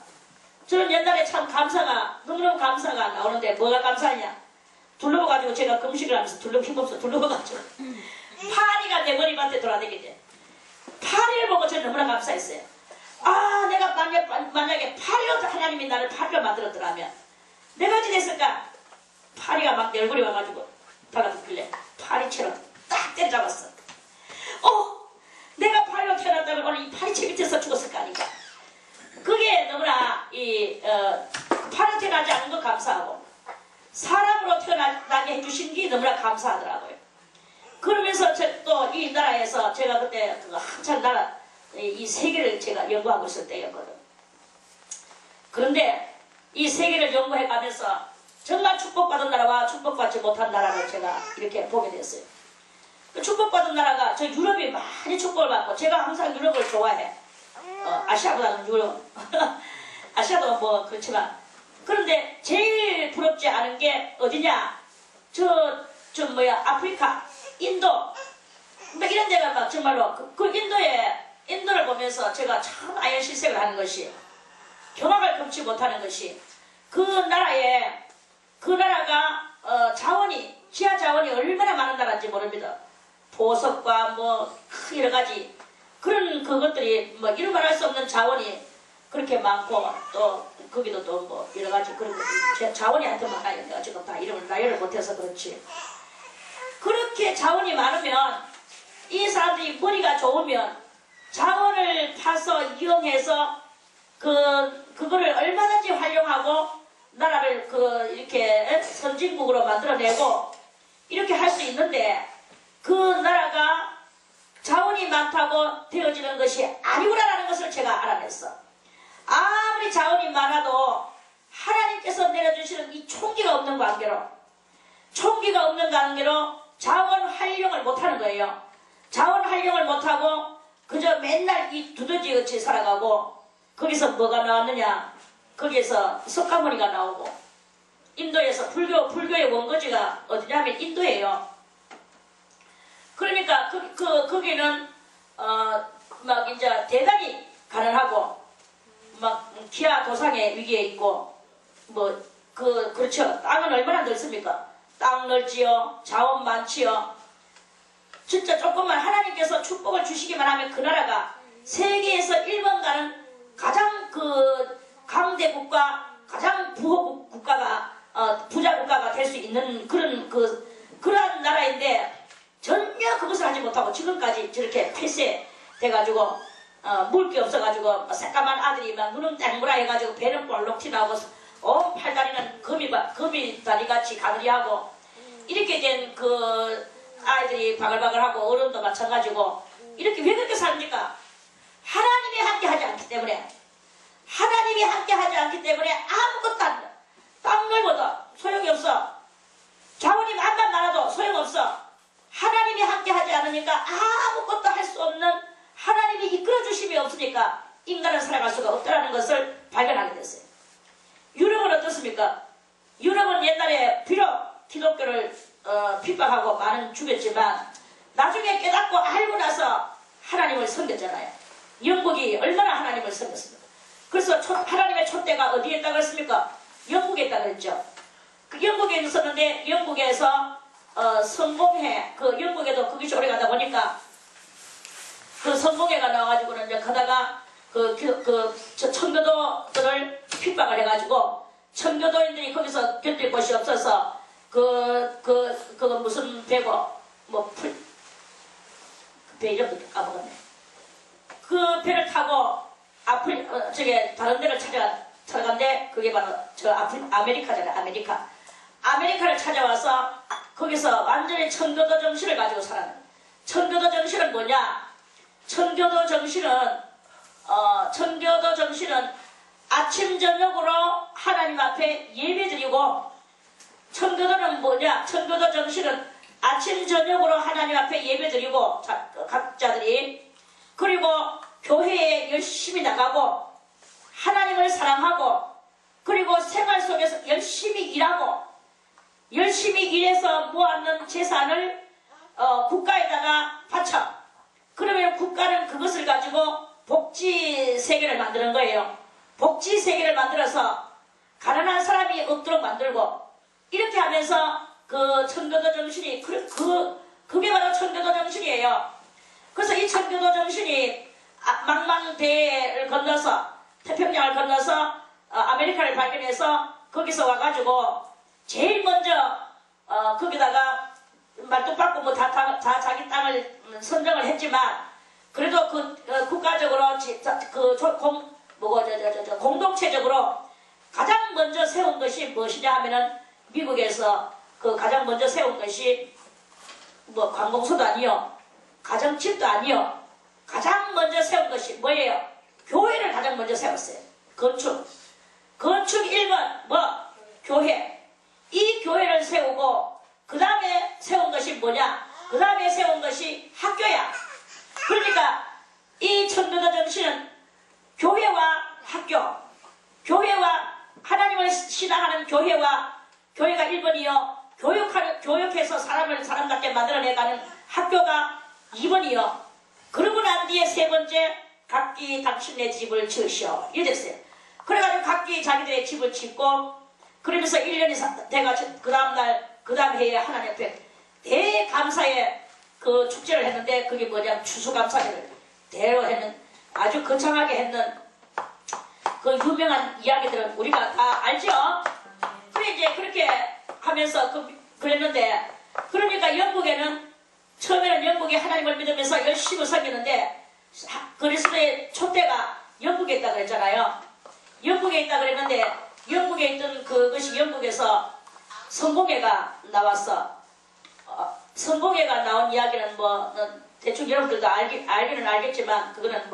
저는 옛날에 참 감사가 너무너무 감사가 나오는데 뭐가 감사하냐? 둘러봐가지고 제가 금식을 하면서 힘없어 둘러봐가지고 파리가 내 머리맡에 돌아다니게 파리를 보고 저는 너무나 감사했어요. 내가 만약에 파리로 하나님이 나를 파리로 만들었더라면 내가 어찌 됐을까? 파리가 막 내 얼굴에 와가지고 달라붙길래 파리처럼 딱 때려잡았어. 내가 파리로 태어났다면 오늘 이 파리채 밑에서 죽었을 거 아닌가? 그게 너무나 파리로 태어나지 않은 거 감사하고 사람으로 태어나게 해주신 게 너무나 감사하더라고요. 그러면서 또 이 나라에서 제가 그때 한참 이 세계를 제가 연구하고 있을 때였거든. 그런데 이 세계를 연구해 가면서 정말 축복받은 나라와 축복받지 못한 나라를 제가 이렇게 보게 됐어요. 그 축복받은 나라가 저 유럽이 많이 축복을 받고 제가 항상 유럽을 좋아해. 아시아보다는 유럽. 아시아도 뭐 그렇지만 그런데 제일 부럽지 않은 게 어디냐? 아프리카, 인도 이런 데가 막 정말로 인도를 보면서 제가 참 아연실색을 하는 것이 경악을 금치 못하는 것이 그 나라가 지하 자원이 얼마나 많은 나라인지 모릅니다. 보석과 여러 가지 그런 그것들이 이루 말할 수 없는 자원이 그렇게 많고 또 거기도 또 뭐 여러 가지 그런 거 자원이 한테 많아요. 내가 지금 다 이름을 나열을 못해서 그렇지. 그렇게 자원이 많으면 이 사람들이 머리가 좋으면 자원을 파서 이용해서 그거를 얼마든지 활용하고 나라를 이렇게 선진국으로 만들어내고 이렇게 할 수 있는데 그 나라가 자원이 많다고 되어지는 것이 아니구나라는 것을 제가 알아냈어. 아무리 자원이 많아도 하나님께서 내려주시는 이 총기가 없는 관계로 자원 활용을 못하는 거예요. 자원 활용을 못하고 그저 맨날 이 두더지같이 살아가고 거기서 뭐가 나왔느냐? 거기에서 석가모니가 나오고 인도에서 불교의 원거지가 어디냐면 인도예요. 그러니까 거기는 막 이제 대단히 가난하고 막 기아 도상의 위기에 있고 그렇죠. 땅은 얼마나 넓습니까? 땅 넓지요. 자원 많지요. 진짜 조금만 하나님께서 축복을 주시기만 하면 그 나라가 세계에서 1번 가는 가장 강대 국가, 가장 부자 국가가 될 수 있는 그러한 나라인데 전혀 그것을 하지 못하고 지금까지 저렇게 폐쇄돼가지고 물 게 없어가지고 새까만 아들이 막 눈은 땡그라 해가지고 배는 볼록 튀나오고 온 팔다리는 거미다리같이 가느리하고 이렇게 된 아이들이 바글바글하고 어른도 마찬가지고 이렇게 왜 그렇게 삽니까? 하나님이 함께하지 않기 때문에 아무것도 안 돼. 땅 넓어도 소용이 없어. 자원이 만만 많아도 소용없어. 하나님이 함께하지 않으니까 아무것도 할 수 없는 하나님이 이끌어주심이 없으니까 인간은 살아갈 수가 없다는 것을 발견하게 됐어요. 유럽은 어떻습니까? 유럽은 옛날에 비록 기독교를 핍박하고 많은 죽였지만 나중에 깨닫고 알고 나서 하나님을 섬겼잖아요. 영국이 얼마나 하나님을 섬겼습니까? 그래서 하나님의 촛대가 어디에 있다고 했습니까? 영국에 있다고 했죠. 그 영국에 있었는데 영국에서 성공회 영국에도 그것이 오래 가다 보니까 그 성공회가 나와가지고는 이제 가다가 청교도들을 핍박을 해가지고 청교도인들이 거기서 견딜 곳이 없어서 무슨 배고 배 이름도 까먹었네. 그 배를 타고 다른 데를 찾아간데 그게 바로 아메리카잖아요. 아메리카를 찾아와서 거기서 완전히 청교도 정신을 가지고 살아요. 청교도 정신은 뭐냐? 청교도 정신은 아침 저녁으로 하나님 앞에 예배드리고 청교도는 뭐냐? 청교도 정신은 아침 저녁으로 하나님 앞에 예배드리고 각자들이 그리고 교회에 열심히 나가고 하나님을 사랑하고 그리고 생활 속에서 열심히 일하고 열심히 일해서 모았는 재산을 국가에다가 바쳐. 그러면 국가는 그것을 가지고 복지 세계를 만드는 거예요. 복지 세계를 만들어서 가난한 사람이 없도록 만들고 이렇게 하면서 그 청교도 정신이 그게 바로 청교도 정신이에요. 그래서 이 청교도 정신이 망망대해를 건너서 태평양을 건너서 아메리카를 발견해서 거기서 와가지고 제일 먼저 거기다가 말뚝박고 뭐 다 자기 땅을 선정을 했지만 그래도 국가적으로 공동체적으로 가장 먼저 세운 것이 무엇이냐 하면은 미국에서 가장 먼저 세운 것이 뭐 관공서도 아니요 가정집도 아니요 가장 먼저 세운 것이 뭐예요? 교회를 가장 먼저 세웠어요. 건축 1번 교회. 이 교회를 세우고 그 다음에 세운 것이 뭐냐? 그 다음에 세운 것이 학교야. 그러니까 이 청교도 정신은 교회와 학교, 교회와 하나님을 신앙하는 교회가 1번이요. 교육해서 사람답게 만들어내가는 학교가 2번이요. 그러고 난 뒤에 세 번째, 각기 당신네 집을 지으시오. 이래 됐어요. 그래가지고 각기 자기들의 집을 짓고, 그러면서 1년이 돼가지고, 그 다음 해에 하나님 앞에 대감사의 그 축제를 했는데, 그게 뭐냐면 추수감사제를 대로 했는, 아주 거창하게 했는 그 유명한 이야기들은 우리가 다 알죠? 그래 이제 그렇게 하면서 그랬는데, 그러니까 영국에는 처음에는 영국이 하나님을 믿으면서 열심히 섬기는데 그리스도의 촛대가 영국에 있다 그랬잖아요. 영국에 있다 그랬는데 영국에 있던 그것이 영국에서 성공회가 나왔어. 성공회가 나온 이야기는 뭐 대충 여러분들도 알기는 알겠지만 그거는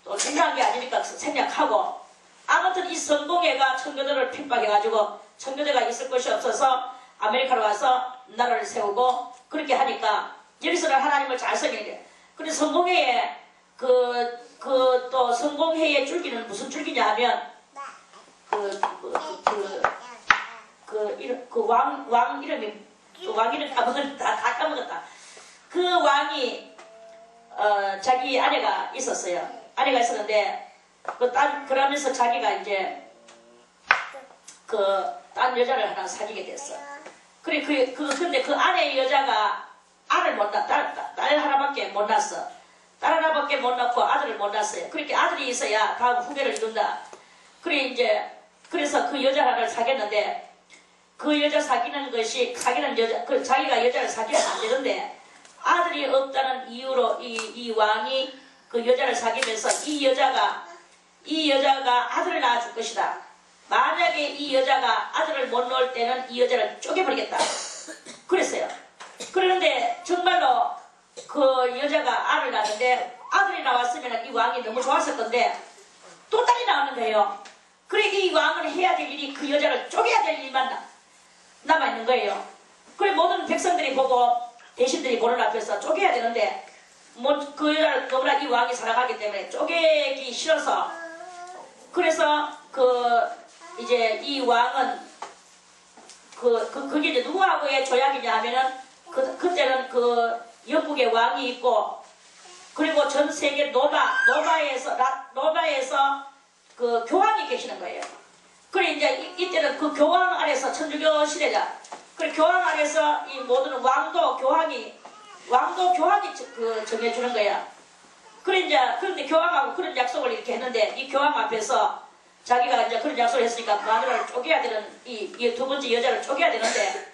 또 중요한 게 아니니까 생략하고, 아무튼 이 성공회가 청교도를 핍박해가지고 청교도가 있을 곳이 없어서 아메리카로 와서 나라를 세우고 그렇게 하니까 여기서는 하나님을 잘 섬기는데, 근데 성공회에 또 성공회의 줄기는 무슨 줄기냐 하면 왕 이름이 왕 이름 다 까먹었다. 그 왕이 자기 아내가 있었어요. 아내가 있었는데 그러면서 자기가 이제 딴 여자를 하나 사귀게 됐어. 근데 그 아내 여자가 딸 하나밖에 못 낳았어. 딸 하나밖에 못 낳고 아들을 못 낳았어요. 그렇게 아들이 있어야 다음 후배를 이룬다. 그래서 그 여자 하나를 사귀었는데, 그 여자 사귀는 여자, 자기가 여자를 사귀면 안 되는데, 아들이 없다는 이유로 이 왕이 그 여자를 사귀면서 이 여자가 아들을 낳아줄 것이다. 만약에 이 여자가 아들을 못 낳을 때는 이 여자를 쪼개버리겠다. 그랬어요. 그러는데 정말로 그 여자가 알을 낳았는데, 아들이 나왔으면 이 왕이 너무 좋았을 건데 또 딸이 나오는 거예요. 그래 이 왕은 해야 될 일이 그 여자를 쪼개야 될 일만 남아있는 거예요. 그래 모든 백성들이 보고 대신들이 보는 앞에서 쪼개야 되는데, 그 여자를 너무나 이 왕이 사랑하기 때문에 쪼개기 싫어서, 그래서 이제 이 왕은 그게 이제 누구하고의 조약이냐 하면은 그때는 영국의 왕이 있고, 그리고 전 세계 로마에서 그 교황이 계시는 거예요. 그래 이제 이때는 그 교황 아래서 천주교 시대자. 그래 교황 아래서 이 모든 왕도 교황이 정해주는 거야. 그런데 교황하고 그런 약속을 이렇게 했는데, 이 교황 앞에서 자기가 이제 그런 약속을 했으니까 마누라를 쪼개야 되는 이 두 번째 여자를 쪼개야 되는데,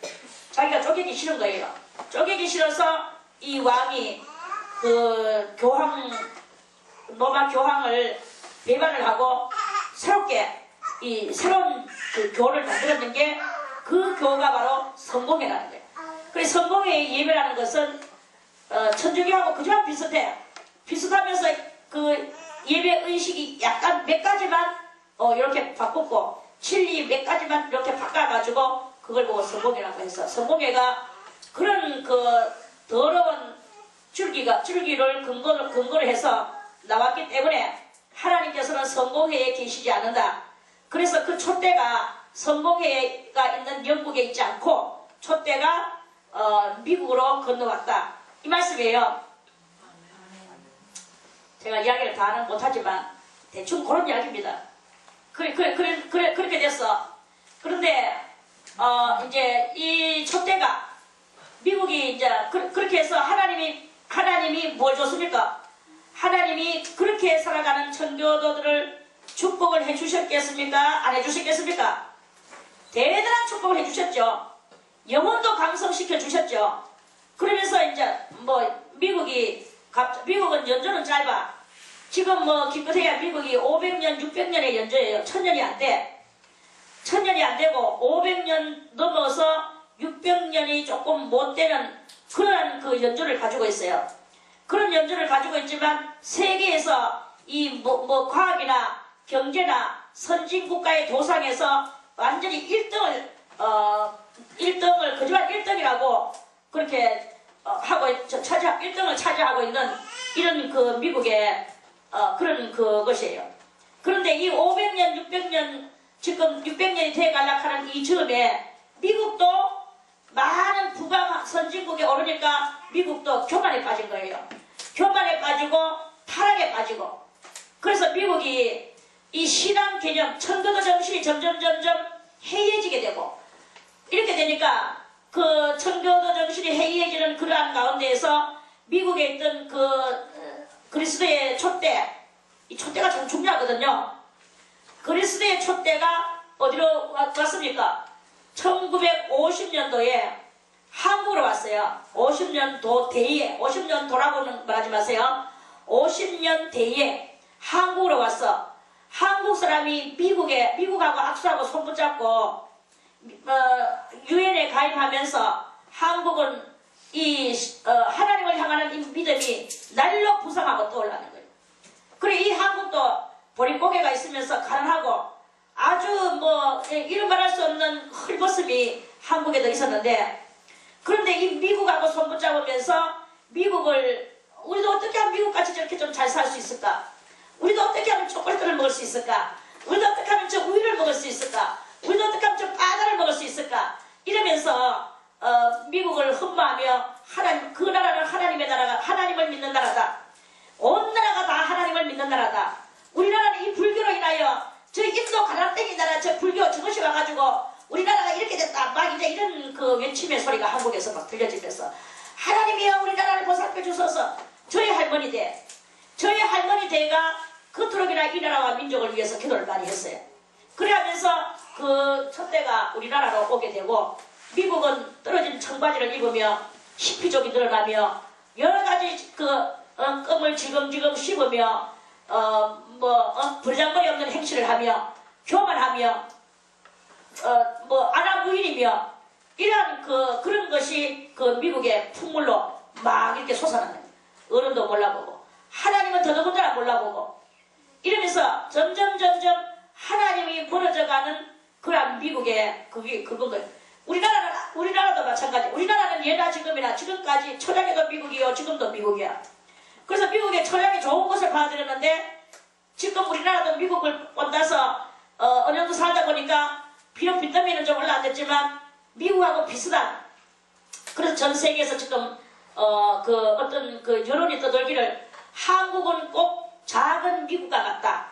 자기가 쪼개기 싫은 거예요. 쪼개기 싫어서 이 왕이 로마 교황을 배반을 하고 새로운 교를 만들었는 게, 그 교가 바로 성공회라는 거예요. 그래서 성공회의 예배라는 것은 천주교하고 그저 비슷하면서 그 예배 의식이 약간 몇 가지만 이렇게 바꾸고 진리 몇 가지만 이렇게 바꿔가지고 그걸 보고 성공회라고 해서, 성공회가 그런 더러운 줄기를 근거로 해서 나왔기 때문에 하나님께서는 성공회에 계시지 않는다. 그래서 그 촛대가 성공회가 있는 영국에 있지 않고 촛대가 미국으로 건너왔다. 이 말씀이에요. 제가 이야기를 다는 못하지만 대충 그런 이야기입니다. 그렇게 됐어. 그런데 이제 이 촛대가 미국이 이제 그렇게 해서 하나님이 뭘 줬습니까? 하나님이 그렇게 살아가는 청교도들을 축복을 해주셨겠습니까? 안 해주셨겠습니까? 대단한 축복을 해주셨죠. 영혼도 강성시켜 주셨죠. 그러면서 이제 미국은 연조는 짧아. 지금 기껏해야 미국이 500년, 600년의 연조예요. 1000년이 안 돼. 1000년이 안 되고 500년 넘어서 600년이 조금 못 되는 그런 연조를 가지고 있어요. 그런 연조를 가지고 있지만 세계에서 이 과학이나 경제나 선진국가의 도상에서 완전히 1등을 거짓말 1등이라고 그렇게 하고 1등을 차지하고 있는 이런 미국의 그런 그것이에요. 그런데 이 500년, 600년 지금 600년이 돼가려고 이 즈음에 미국도 많은 북방 선진국에 오르니까 미국도 교만에 빠진 거예요. 교만에 빠지고 타락에 빠지고, 그래서 미국이 이 신앙 개념, 청교도 정신이 점점 해이해지게 되고, 이렇게 되니까 그 청교도 정신이 해이해지는 그러한 가운데에서 미국에 있던 그리스도의 촛대, 이 촛대가 참 중요하거든요. 그리스도의 촛대가 어디로 왔습니까? 1950년도에 한국으로 왔어요. 50년도 대에, 50년도라고는 말하지 마세요. 50년 대에 한국으로 왔어. 한국 사람이 미국하고 악수하고 손 붙잡고 유엔에 가입하면서 한국은 하나님을 향하는 이 믿음이 날로 부상하고 떠올라는 거예요. 그래 이 한국도 보릿고개가 있으면서 가난하고 아주 이런 말할 수 없는 헐벗음이 한국에도 있었는데, 그런데 이 미국하고 손 붙잡으면서 우리도 어떻게 하면 미국같이 저렇게 좀 잘 살 수 있을까? 우리도 어떻게 하면 초콜릿을 먹을 수 있을까? 우리도 어떻게 하면 저 우유를 먹을 수 있을까? 우리도 어떻게 하면 저 바다를 먹을 수 있을까? 이러면서 미국을 흠모하며 그 나라는 하나님의 나라가 하나님을 믿는 나라다. 온 나라가 다 하나님을 믿는 나라다. 우리나라는 이 불교로 인하여 저 인도 가나땡이 나라 저 불교 저것이 와가지고 우리나라가 이렇게 됐다. 막 이제 이런 그 외침의 소리가 한국에서 막 들려지면서 하나님이여 우리나라를 보살펴 주소서. 저희 할머니 대가 그토록이나 이 나라와 민족을 위해서 기도를 많이 했어요. 그래하면서 그 촛대가 우리나라로 오게 되고, 미국은 떨어진 청바지를 입으며 히피족이 늘어나며 여러가지 껌을 지금지금 씹으며 부르장머리 없는 행실을 하며 교만하며 아나무인이며 이러한 그런 것이 그 미국의 풍물로 막 이렇게 솟아나는 거예요. 어른도 몰라보고 하나님은 더더군다나 몰라보고 이러면서 점점 하나님이 멀어져가는 그런 미국의 그건 거예요. 우리나라도 마찬가지. 우리나라는 예나 지금이나 지금까지 초장에도 미국이요, 지금도 미국이야. 그래서 미국의 초장이 좋은 것을 받아들였는데, 지금 우리나라도 미국을 온다서 어느 정도 살다 보니까 비록 빚더미는 좀 올라왔겠지만 미국하고 비슷한, 그래서 전 세계에서 지금 어떤 여론이 떠돌기를 한국은 꼭 작은 미국과 같다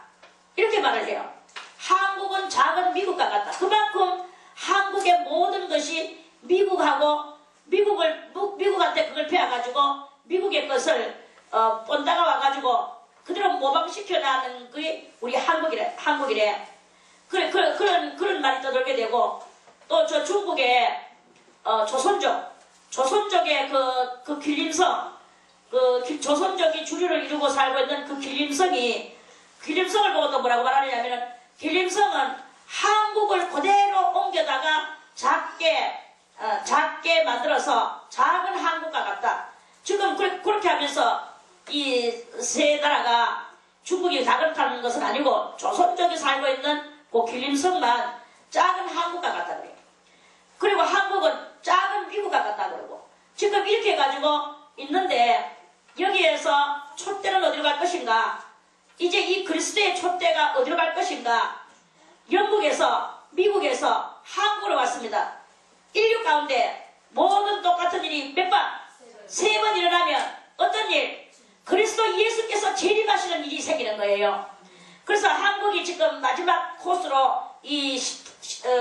이렇게 말을 해요. 한국은 작은 미국과 같다. 그만큼 한국의 모든 것이 미국한테 그걸 배워가지고 미국의 것을 본다가 와가지고 그대로 모방시켜나가는 게 우리 한국이래. 그런 말이 떠돌게 되고, 또 저 중국의 조선족의 그 길림성, 조선족이 주류를 이루고 살고 있는 그 길림성을 보고 또 뭐라고 말하느냐면은, 길림성은 한국을 그대로 옮겨다가 작게 만들어서 작은 한국과 같다. 지금 그렇게 하면서 이 세 나라가 중국이 작다는 것은 아니고 조선족이 살고 있는 그 길림성만 작은 한국과 같다 그래요. 그리고 한국은 작은 미국과 같다 그러고, 지금 이렇게 해가지고 있는데, 여기에서 촛대는 어디로 갈 것인가? 이제 이 그리스도의 촛대가 어디로 갈 것인가? 영국에서 미국에서 한국으로 왔습니다. 인류 가운데 모든 똑같은 일이 몇 번? 3번 일어나면 어떤 일? 그리스도 예수께서 재림하시는 일이 생기는 거예요. 그래서 한국이 지금 마지막 코스로 이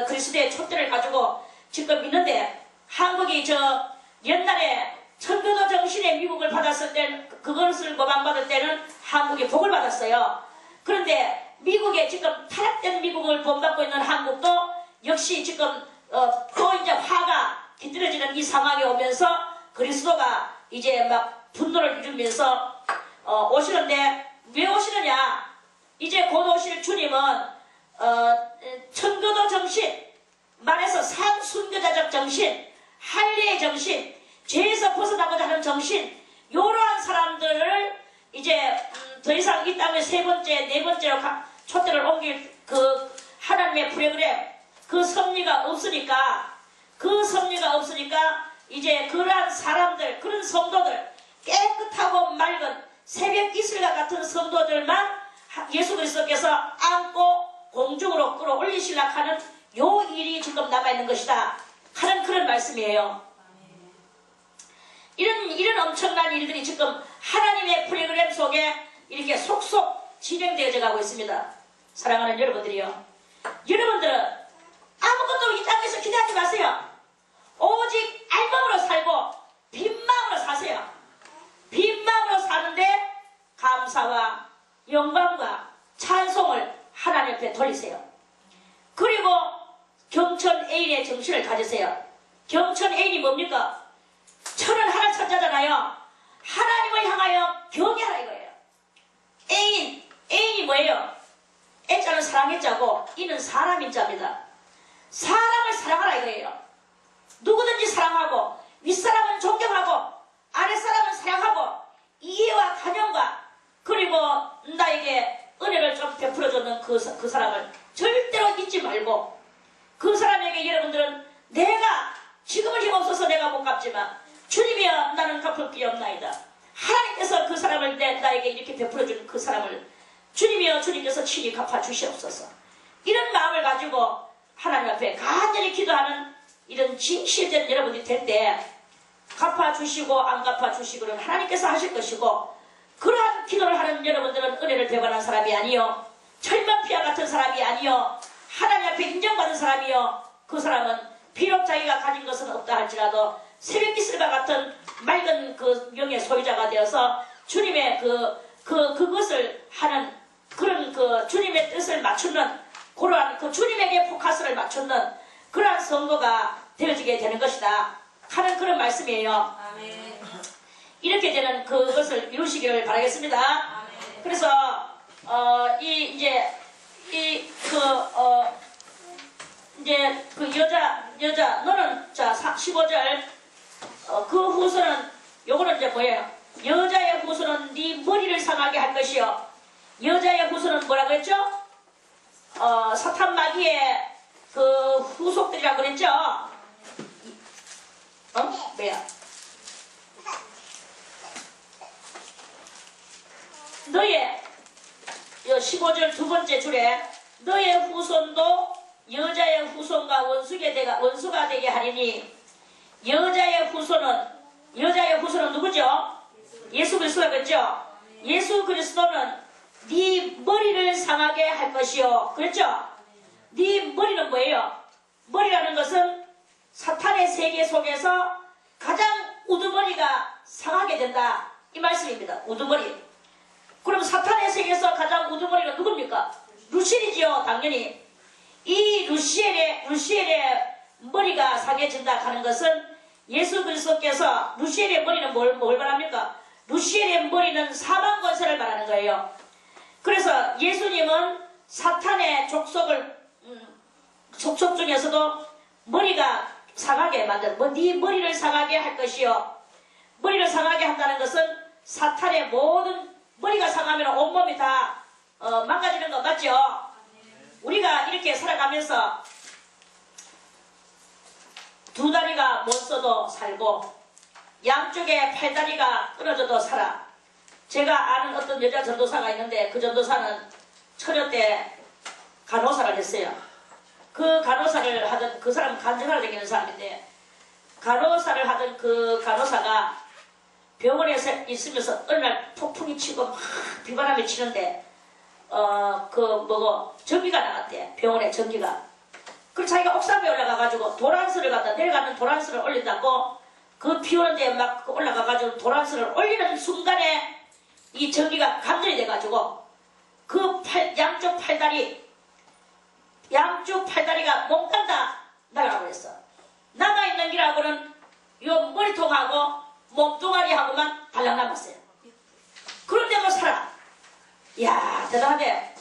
그리스도의 촛대를 가지고 지금 있는데, 한국이 저 옛날에 청교도 정신의 미국을 받았을 때, 그것을 모방받을 때는 한국이 복을 받았어요. 그런데 미국에 지금 타락된 미국을 본받고 있는 한국도 역시 지금 또 이제 화가 깃들어지는 이 상황이 오면서 그리스도가 이제 막 분노를 이루면서 오시는데, 왜 오시느냐? 이제 곧 오실 주님은 청교도 정신, 말해서 상순교자적 정신, 할례의 정신, 죄에서 벗어나고자 하는 정신, 이러한 사람들을 이제 더 이상 이 땅에 네 번째로 촛대를 옮길 그 하나님의 프로그램, 그 섭리가 없으니까 이제 그러한 사람들, 그런 성도들, 깨끗하고 맑은 새벽 이슬과 같은 성도들만 예수 그리스도께서 안고 공중으로 끌어올리시려 하는 요 일이 지금 남아있는 것이다 하는 그런 말씀이에요. 이런 엄청난 일들이 지금 하나님의 프로그램 속에 이렇게 속속 진행되어져 가고 있습니다. 사랑하는 여러분들이요, 여러분들은 아무것도 이 땅에서 기대하지 마세요. 오직 알몸으로 살고 빈 마음으로 사세요. 빈 마음으로 사는데 감사와 영광과 찬송을 하나님 앞에 돌리세요. 뭡니까? 천은 하나 천자잖아요. 하나님을 향하여 경외하라 이거예요. 애인이 뭐예요? 애자는 사랑의 자고 이는 사람인 자입니다. 사람을 사랑하라 이거예요. 누구든지 사랑하고 윗사람은 존경하고 아랫사람은 사랑하고 이해와 간영과 그리고 나에게 은혜를 좀 베풀어주는 그 사람을 절대로 잊지 말고 그 사람에게 여러분들은 내가 지금은 힘없어서 내가 못 갚지만 주님이여 나는 갚을 게 없나이다. 하나님께서 그 사람을 나에게 이렇게 베풀어주는 그 사람을 주님이여 주님께서 친히 갚아주시옵소서. 이런 마음을 가지고 하나님 앞에 간절히 기도하는 이런 진실된 여러분들이 될 때 갚아주시고 안 갚아주시고는 하나님께서 하실 것이고 그러한 기도를 하는 여러분들은 은혜를 배반한 사람이 아니요 철망피와 같은 사람이 아니요 하나님 앞에 인정받은 사람이요 그 사람은 비록 자기가 가진 것은 없다 할지라도 새벽이슬과 같은 맑은 그 영의 소유자가 되어서 주님의 그것을 하는 그런 그 주님의 뜻을 맞추는 그러한 그 주님에게 포커스를 맞추는 그러한 선거가 되어지게 되는 것이다 하는 그런 말씀이에요. 아멘. 이렇게 되는 그것을 이루시기를 바라겠습니다. 아멘. 그래서 이제 그 여자 너는 자 15절 그 후손은 요거는 이제 뭐예요? 여자의 후손은 네 머리를 상하게 할 것이요. 여자의 후손은 뭐라고 했죠? 사탄 마귀의 그 후속들이라고 그랬죠? 뭐야? 너의 15절 두 번째 줄에 너의 후손도 여자의 후손과 원수가 되게 하리니 여자의 후손은 누구죠? 예수 그리스도가 그랬죠? 예수 그리스도는 네 머리를 상하게 할 것이요. 그랬죠? 네 머리는 뭐예요? 머리라는 것은 사탄의 세계 속에서 가장 우두머리가 상하게 된다. 이 말씀입니다. 우두머리. 그럼 사탄의 세계에서 가장 우두머리가 누굽니까? 루시엘이지요. 당연히. 이 루시엘의 머리가 상해진다 하는 것은 예수 그리스도께서 루시엘의 머리는 뭘 말합니까? 루시엘의 머리는 사망 권세를 말하는 거예요. 그래서 예수님은 사탄의 족속 중에서도 머리가 상하게 네 머리를 상하게 할 것이요. 머리를 상하게 한다는 것은 사탄의 모든 머리가 상하면 온몸이 다 망가지는 거 맞죠? 우리가 이렇게 살아가면서 두 다리가 못 써도 살고 양쪽에 팔다리가 끊어져도 살아. 제가 아는 어떤 여자 전도사가 있는데 그 전도사는 처녀 때 간호사를 했어요. 그 간호사를 하던 그 사람은 간증하러 다니는 사람인데 간호사를 하던 그 간호사가 병원에서 있으면서 어느 날 폭풍이 치고 막 비바람이 치는데 전기가 나갔대. 병원에 전기가. 그래서 자기가 옥상에 올라가가지고 도란스를 갖다 내려가는 도란스를 올린다고 그 비 오는데 막 올라가가지고 도란스를 올리는 순간에 이 전기가 감전이 돼가지고 그 양쪽 팔다리가 몽땅 다 날아가 버렸어. 남아있는 길하고는 요 머리통하고 몸뚱아리하고만 달랑 남았어요. 그런데 뭐 살아. 이야 대단하네.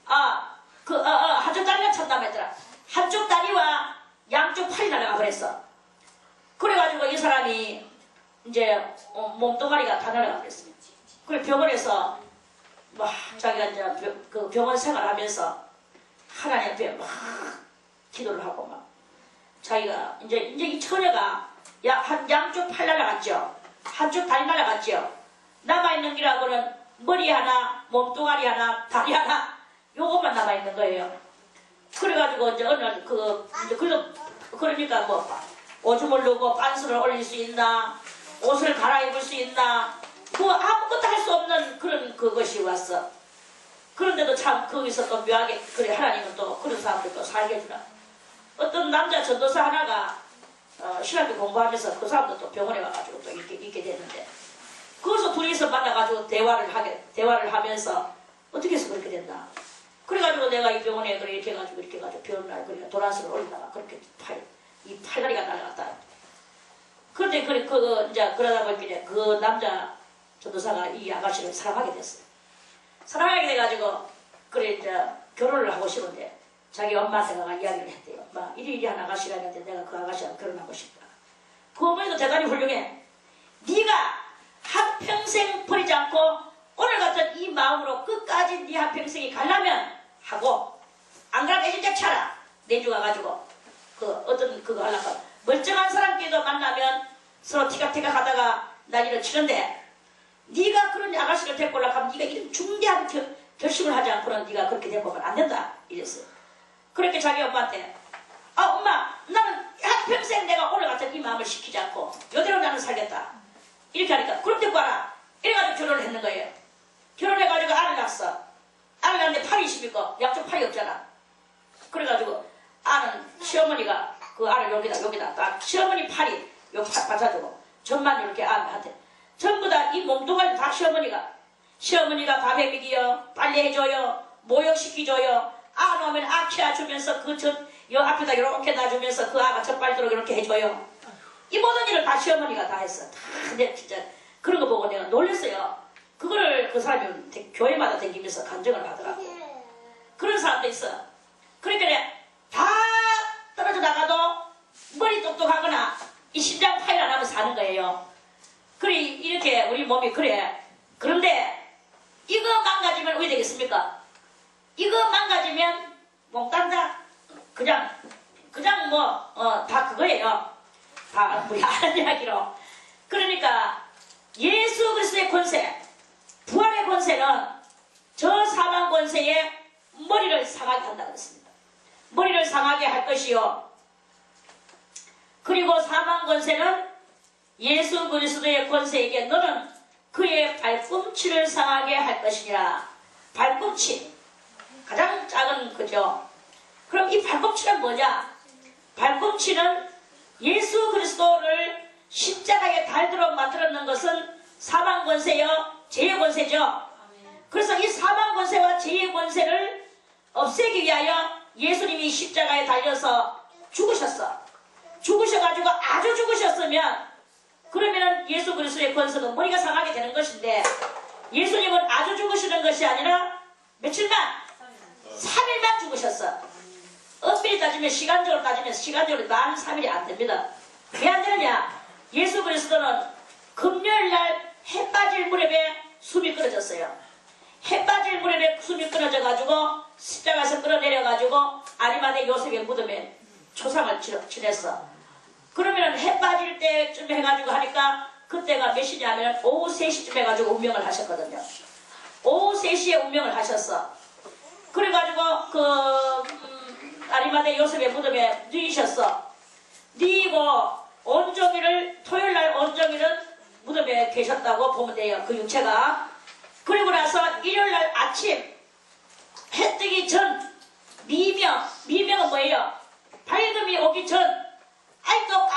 한쪽 다리가 참담했더라. 한쪽 다리와 양쪽 팔이 날아가 버렸어. 그래가지고 이 사람이 이제 몸뚱아리가 다 날아가 버렸어요. 그래 병원에서 막 자기가 이제 그 병원 생활하면서 하나님 앞에 막 기도를 하고 막 자기가 이제 이 처녀가 양쪽 팔 날아갔죠. 한쪽 다리 날아갔죠. 남아있는 길하고는 머리 하나, 몸뚱아리 하나, 다리 하나 요것만 남아있는 거예요. 그래가지고 이제 어느 날 그러니까 뭐 오줌을 누고 빤스를 올릴 수 있나, 옷을 갈아입을 수 있나, 뭐 아무것도 할 수 없는 그런 그것이 왔어. 그런데도 참 거기서 또 묘하게 그래 하나님은 또 그런 사람들 또 살게 해주나. 어떤 남자 전도사 하나가 신학교 공부하면서 그 사람도 또 병원에 와가지고 또 있게 됐는데 거기서 둘이서 만나가지고 대화를 하면서 어떻게 해서 그렇게 됐나. 그래가지고 내가 이 병원에 이렇게 해가지고 병원날 그러니까 도란스를 올리다가 그렇게 이 팔다리가 날아갔다. 이제 그러다 보니까 그 남자 전도사가 이 아가씨를 사랑하게 됐어요. 사랑하게 돼가지고 그래 이제 결혼을 하고 싶은데 자기 엄마한테 가 이야기를 했대요. 엄마 이리 한 아가씨가 있는데 내가 그 아가씨하고 결혼하고 싶다. 그 어머니도 대단히 훌륭해. 네가 한평생 버리지 않고 오늘 같은 이 마음으로 끝까지 네 한평생이 가려면 하고 안 그러면 이제 차라 내주 가가지고 그 어떤 그거 하려고 멀쩡한 사람끼리도 만나면 서로 티격태격 하다가 난리를 치는데 네가 그런 아가씨를 데리고 오려고 하면 네가 이런 중대한 결심을 하지 않고는 네가 그렇게 데리고 오면 안 된다 이랬어요. 그렇게 자기 엄마한테 엄마 나는 한평생 내가 오늘 같은 이 마음을 시키지 않고 이대로 나는 살겠다 이렇게 하니까 그럼 데리고 와라 이래가지고 결혼을 했는 거예요. 결혼해가지고 알을 낳았어. 알을 낳았는데 팔이 있으니까 양쪽 팔이 없잖아. 그래가지고 알은 시어머니가 그 알을 여기다 딱 시어머니 팔이 여기 팍 받아주고 전만 이렇게 아한테 전부 다 이 몸뚱아리 다 시어머니가 밥 해먹이요 빨래해줘요 모욕시키줘요 아 놓으면 아 키워주면서 여 앞에다 이렇게 놔주면서 그 아가 젖발도록 이렇게 해줘요. 이 모든 일을 다 시어머니가 다 했어. 다 근데 진짜 그런 거 보고 내가 놀랐어요. 그거를 그 사람이 교회마다 다니면서 간증을 하더라고. 그런 사람도 있어. 그러니까 다 떨어져 나가도 머리 똑똑하거나 이 심장 파일 안 하면 사는 거예요. 그래 이렇게 우리 몸이 그래. 그런데 이거 망가지면 어떻게 되겠습니까? 이거 망가지면 몽땅다 그냥 다 그거예요. 다 우리 아는 이야기로. 그러니까 예수 그리스도의 권세, 부활의 권세는 저 사망 권세에 머리를 상하게 한다고 했습니다. 머리를 상하게 할 것이요. 그리고 사망 권세는 예수 그리스도의 권세에게 너는 그의 발꿈치를 상하게 할 것이니라. 발꿈치 가장 작은 거죠. 그럼 이 발꿈치는 뭐냐? 발꿈치는 예수 그리스도를 십자가에 달도록 만들었는 것은 사망 권세요, 죄의 권세죠. 그래서 이 사망 권세와 죄의 권세를 없애기 위하여 예수님이 십자가에 달려서 죽으셨어. 죽으셔가지고 아주 죽으셨으면 그러면은 예수 그리스도의 권세는 머리가 상하게 되는 것인데 예수님은 아주 죽으시는 것이 아니라 며칠만? 3일만 죽으셨어. 엄밀히 따지면 시간적으로 만 3일이 안 됩니다. 왜 안 되느냐? 예수 그리스도는 금요일날 해 빠질 무렵에 숨이 끊어졌어요. 해 빠질 무렵에 숨이 끊어져가지고 십자가에서 끌어내려가지고 아리마대 요셉의 무덤에 초상을 지냈어. 그러면 해 빠질 때쯤 해가지고 하니까 그때가 몇 시냐면 오후 3시쯤 해가지고 운명을 하셨거든요. 오후 3시에 운명을 하셨어. 그래가지고 아리마대 요셉의 무덤에 누이셨어. 누이고 온종일을 토요일날 온종일은 무덤에 계셨다고 보면 돼요. 그 육체가. 그리고 나서 일요일날 아침 해 뜨기 전 미명은 뭐예요? 밝음이 오기 전 아직도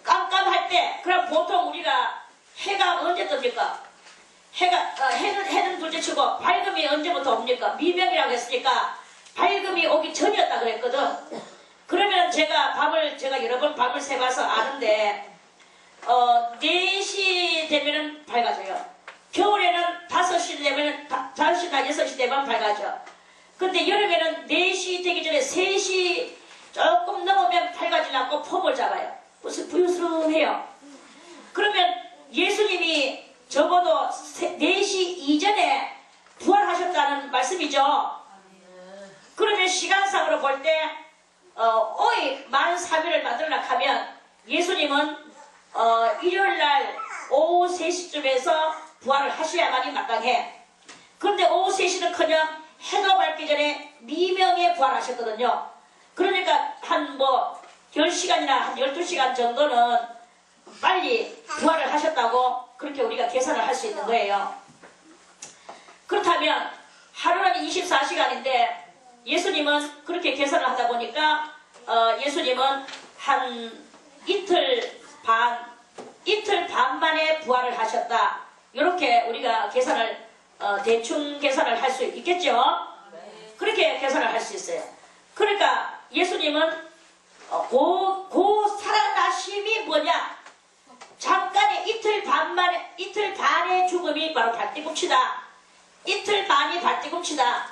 깜깜할 때 그럼 보통 우리가 해가 언제 뜹니까? 해는 둘째치고 밝음이 언제부터 옵니까? 미명이라고 했으니까 밝음이 오기 전이었다 그랬거든. 그러면 제가 여러 번 밤을 새봐서 아는데 4시 되면은 밝아져요. 겨울에는 5시 되면 5시나 6시 되면 밝아져. 근데 여름에는 4시 되기 전에 3시 조금 넘으면 밝아지지 않고 폼을 잡아요. 무슨 부유스름해요. 그러면 예수님이 적어도 4시 이전에 부활하셨다는 말씀이죠. 그러면 시간상으로 볼 때 만 3일을 만들어라 하면 예수님은 일요일날 오후 3시쯤에서 부활을 하셔야만이 마땅해. 그런데 오후 3시는커녕 해가 밝기 전에 미명에 부활하셨거든요. 그러니까 한 10시간이나 한 12시간 정도는 빨리 부활을 하셨다고 그렇게 우리가 계산을 할 수 있는 거예요. 그렇다면 하루는 24시간인데 예수님은 그렇게 계산을 하다 보니까 예수님은 한 이틀 반 만에 부활을 하셨다. 이렇게 우리가 대충 계산을 할 수 있겠죠? 그렇게 계산을 할 수 있어요. 그러니까 예수님은 살아나심이 발뒤꿈치다.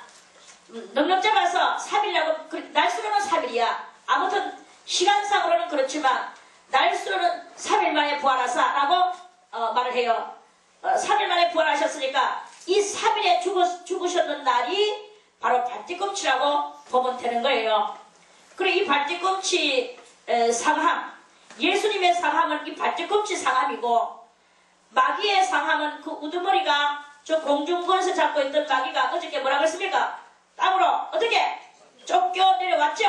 넉넉 잡아서 3일이라고, 날수로는 3일이야. 아무튼 시간상으로는 그렇지만 날수로는 3일 만에 부활하사라고 말을 해요. 3일 만에 부활하셨으니까 이 3일에 죽으셨는 날이 바로 발뒤꿈치라고 보면 되는 거예요. 그리고 이 발뒤꿈치 상함, 예수님의 상함은 이 발뒤꿈치 상함이고, 마귀의 상함은 그 우두머리가 저 공중권에서 잡고 있던 마귀가 어저께 뭐라고 했습니까? 땅으로 어떻게 쫓겨 내려왔죠.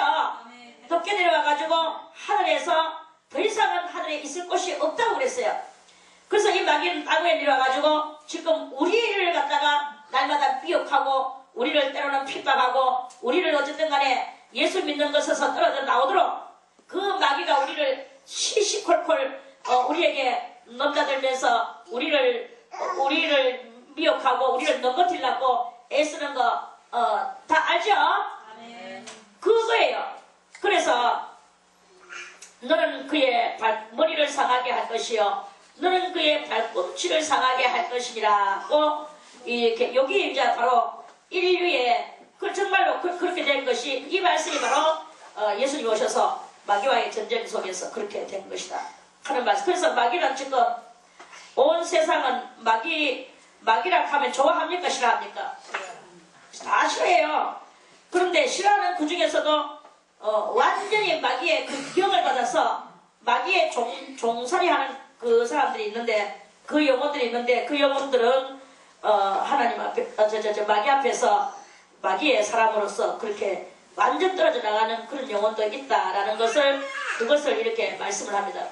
덮겨 내려와가지고 하늘에서 더 이상은 하늘에 있을 곳이 없다고 그랬어요. 그래서 이 마귀는 땅에 내려와가지고 지금 우리를 갖다가 날마다 미혹하고 우리를 때로는 핍박하고 우리를 어쨌든 간에 예수 믿는 것에서 떨어져 나오도록 그 마귀가 우리를 시시콜콜 우리에게 넘나들면서 우리를 미혹하고 우리를 넘어뜨리려고 애쓰는 거 다 알죠? 그거예요. 그래서 너는 그의 머리를 상하게 할 것이요 너는 그의 발꿈치를 상하게 할 것이라고 이렇게 여기 이제 바로 인류의 정말로 그렇게 된 것이 이 말씀이 바로 예수님 오셔서 마귀와의 전쟁 속에서 그렇게 된 것이다 하는 말씀. 그래서 마귀는 지금 온 세상은 마귀라 하면 좋아합니까 싫어합니까? 다 싫어해요. 그런데 싫어하는 그 중에서도 완전히 마귀의 그 기형을 받아서 마귀의 종살이하는 그 사람들이 있는데 그 영혼들이 있는데 그 영혼들은 하나님 앞에 마귀 앞에서 마귀의 사람으로서 그렇게 완전 떨어져 나가는 그런 영혼도 있다라는 것을 그것을 이렇게 말씀을 합니다.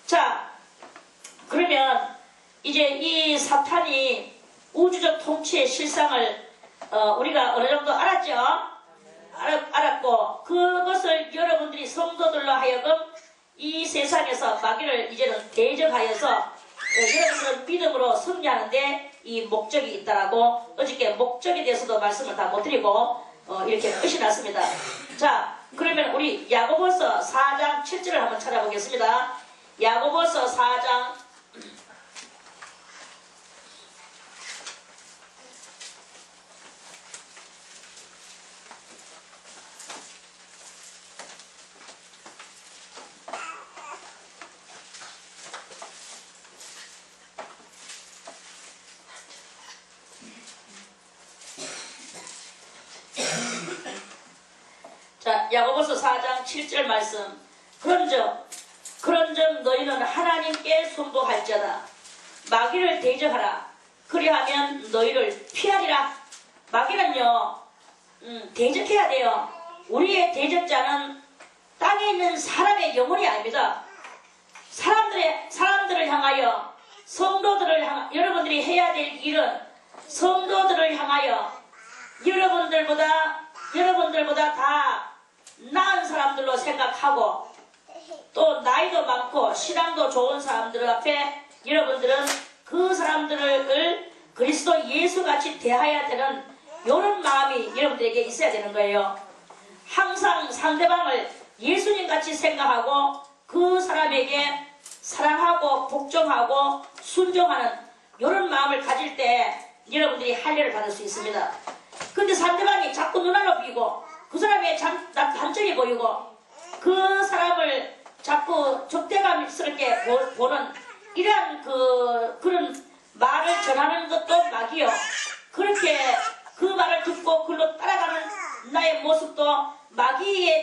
자, 그러면 이제 이 사탄이 우주적 통치의 실상을 우리가 어느 정도 알았죠? 알았고 그것을 여러분들이 성도들로 하여금 이 세상에서 마귀를 이제는 대적하여서 여러분들은 믿음으로 승리하는데 이 목적이 있다라고 어저께 목적에 대해서도 말씀을 다 못 드리고 이렇게 끝이 났습니다. 자, 그러면 우리 야고보서 4장 7절을 한번 찾아보겠습니다. 야고보서 4장 야고보서 4장 7절 말씀. 그런즉 너희는 하나님께 순복할지어다. 마귀를 대적하라. 그리하면 너희를 피하리라. 마귀는요 대적해야 돼요. 우리의 대적자는 땅에 있는 사람의 영혼이 아닙니다. 사람들을 향하여 성도들을 여러분들이 해야 될 일은 성도들을 향하여 여러분들보다 다 나은 사람들로 생각하고 또 나이도 많고 신앙도 좋은 사람들 앞에 여러분들은 그 사람들을 그리스도 예수같이 대해야 되는 이런 마음이 여러분들에게 있어야 되는 거예요. 항상 상대방을 예수님같이 생각하고 그 사람에게 사랑하고 복종하고 순종하는 이런 마음을 가질 때 여러분들이 할례를 받을 수 있습니다. 근데 상대방이 자꾸 눈알 높이고 그 사람의 단점이 보이고 그 사람을 자꾸 적대감스럽게 보는 이러한 그런 말을 전하는 것도 마귀요. 그렇게 그 말을 듣고 그걸로 따라가는 나의 모습도 마귀가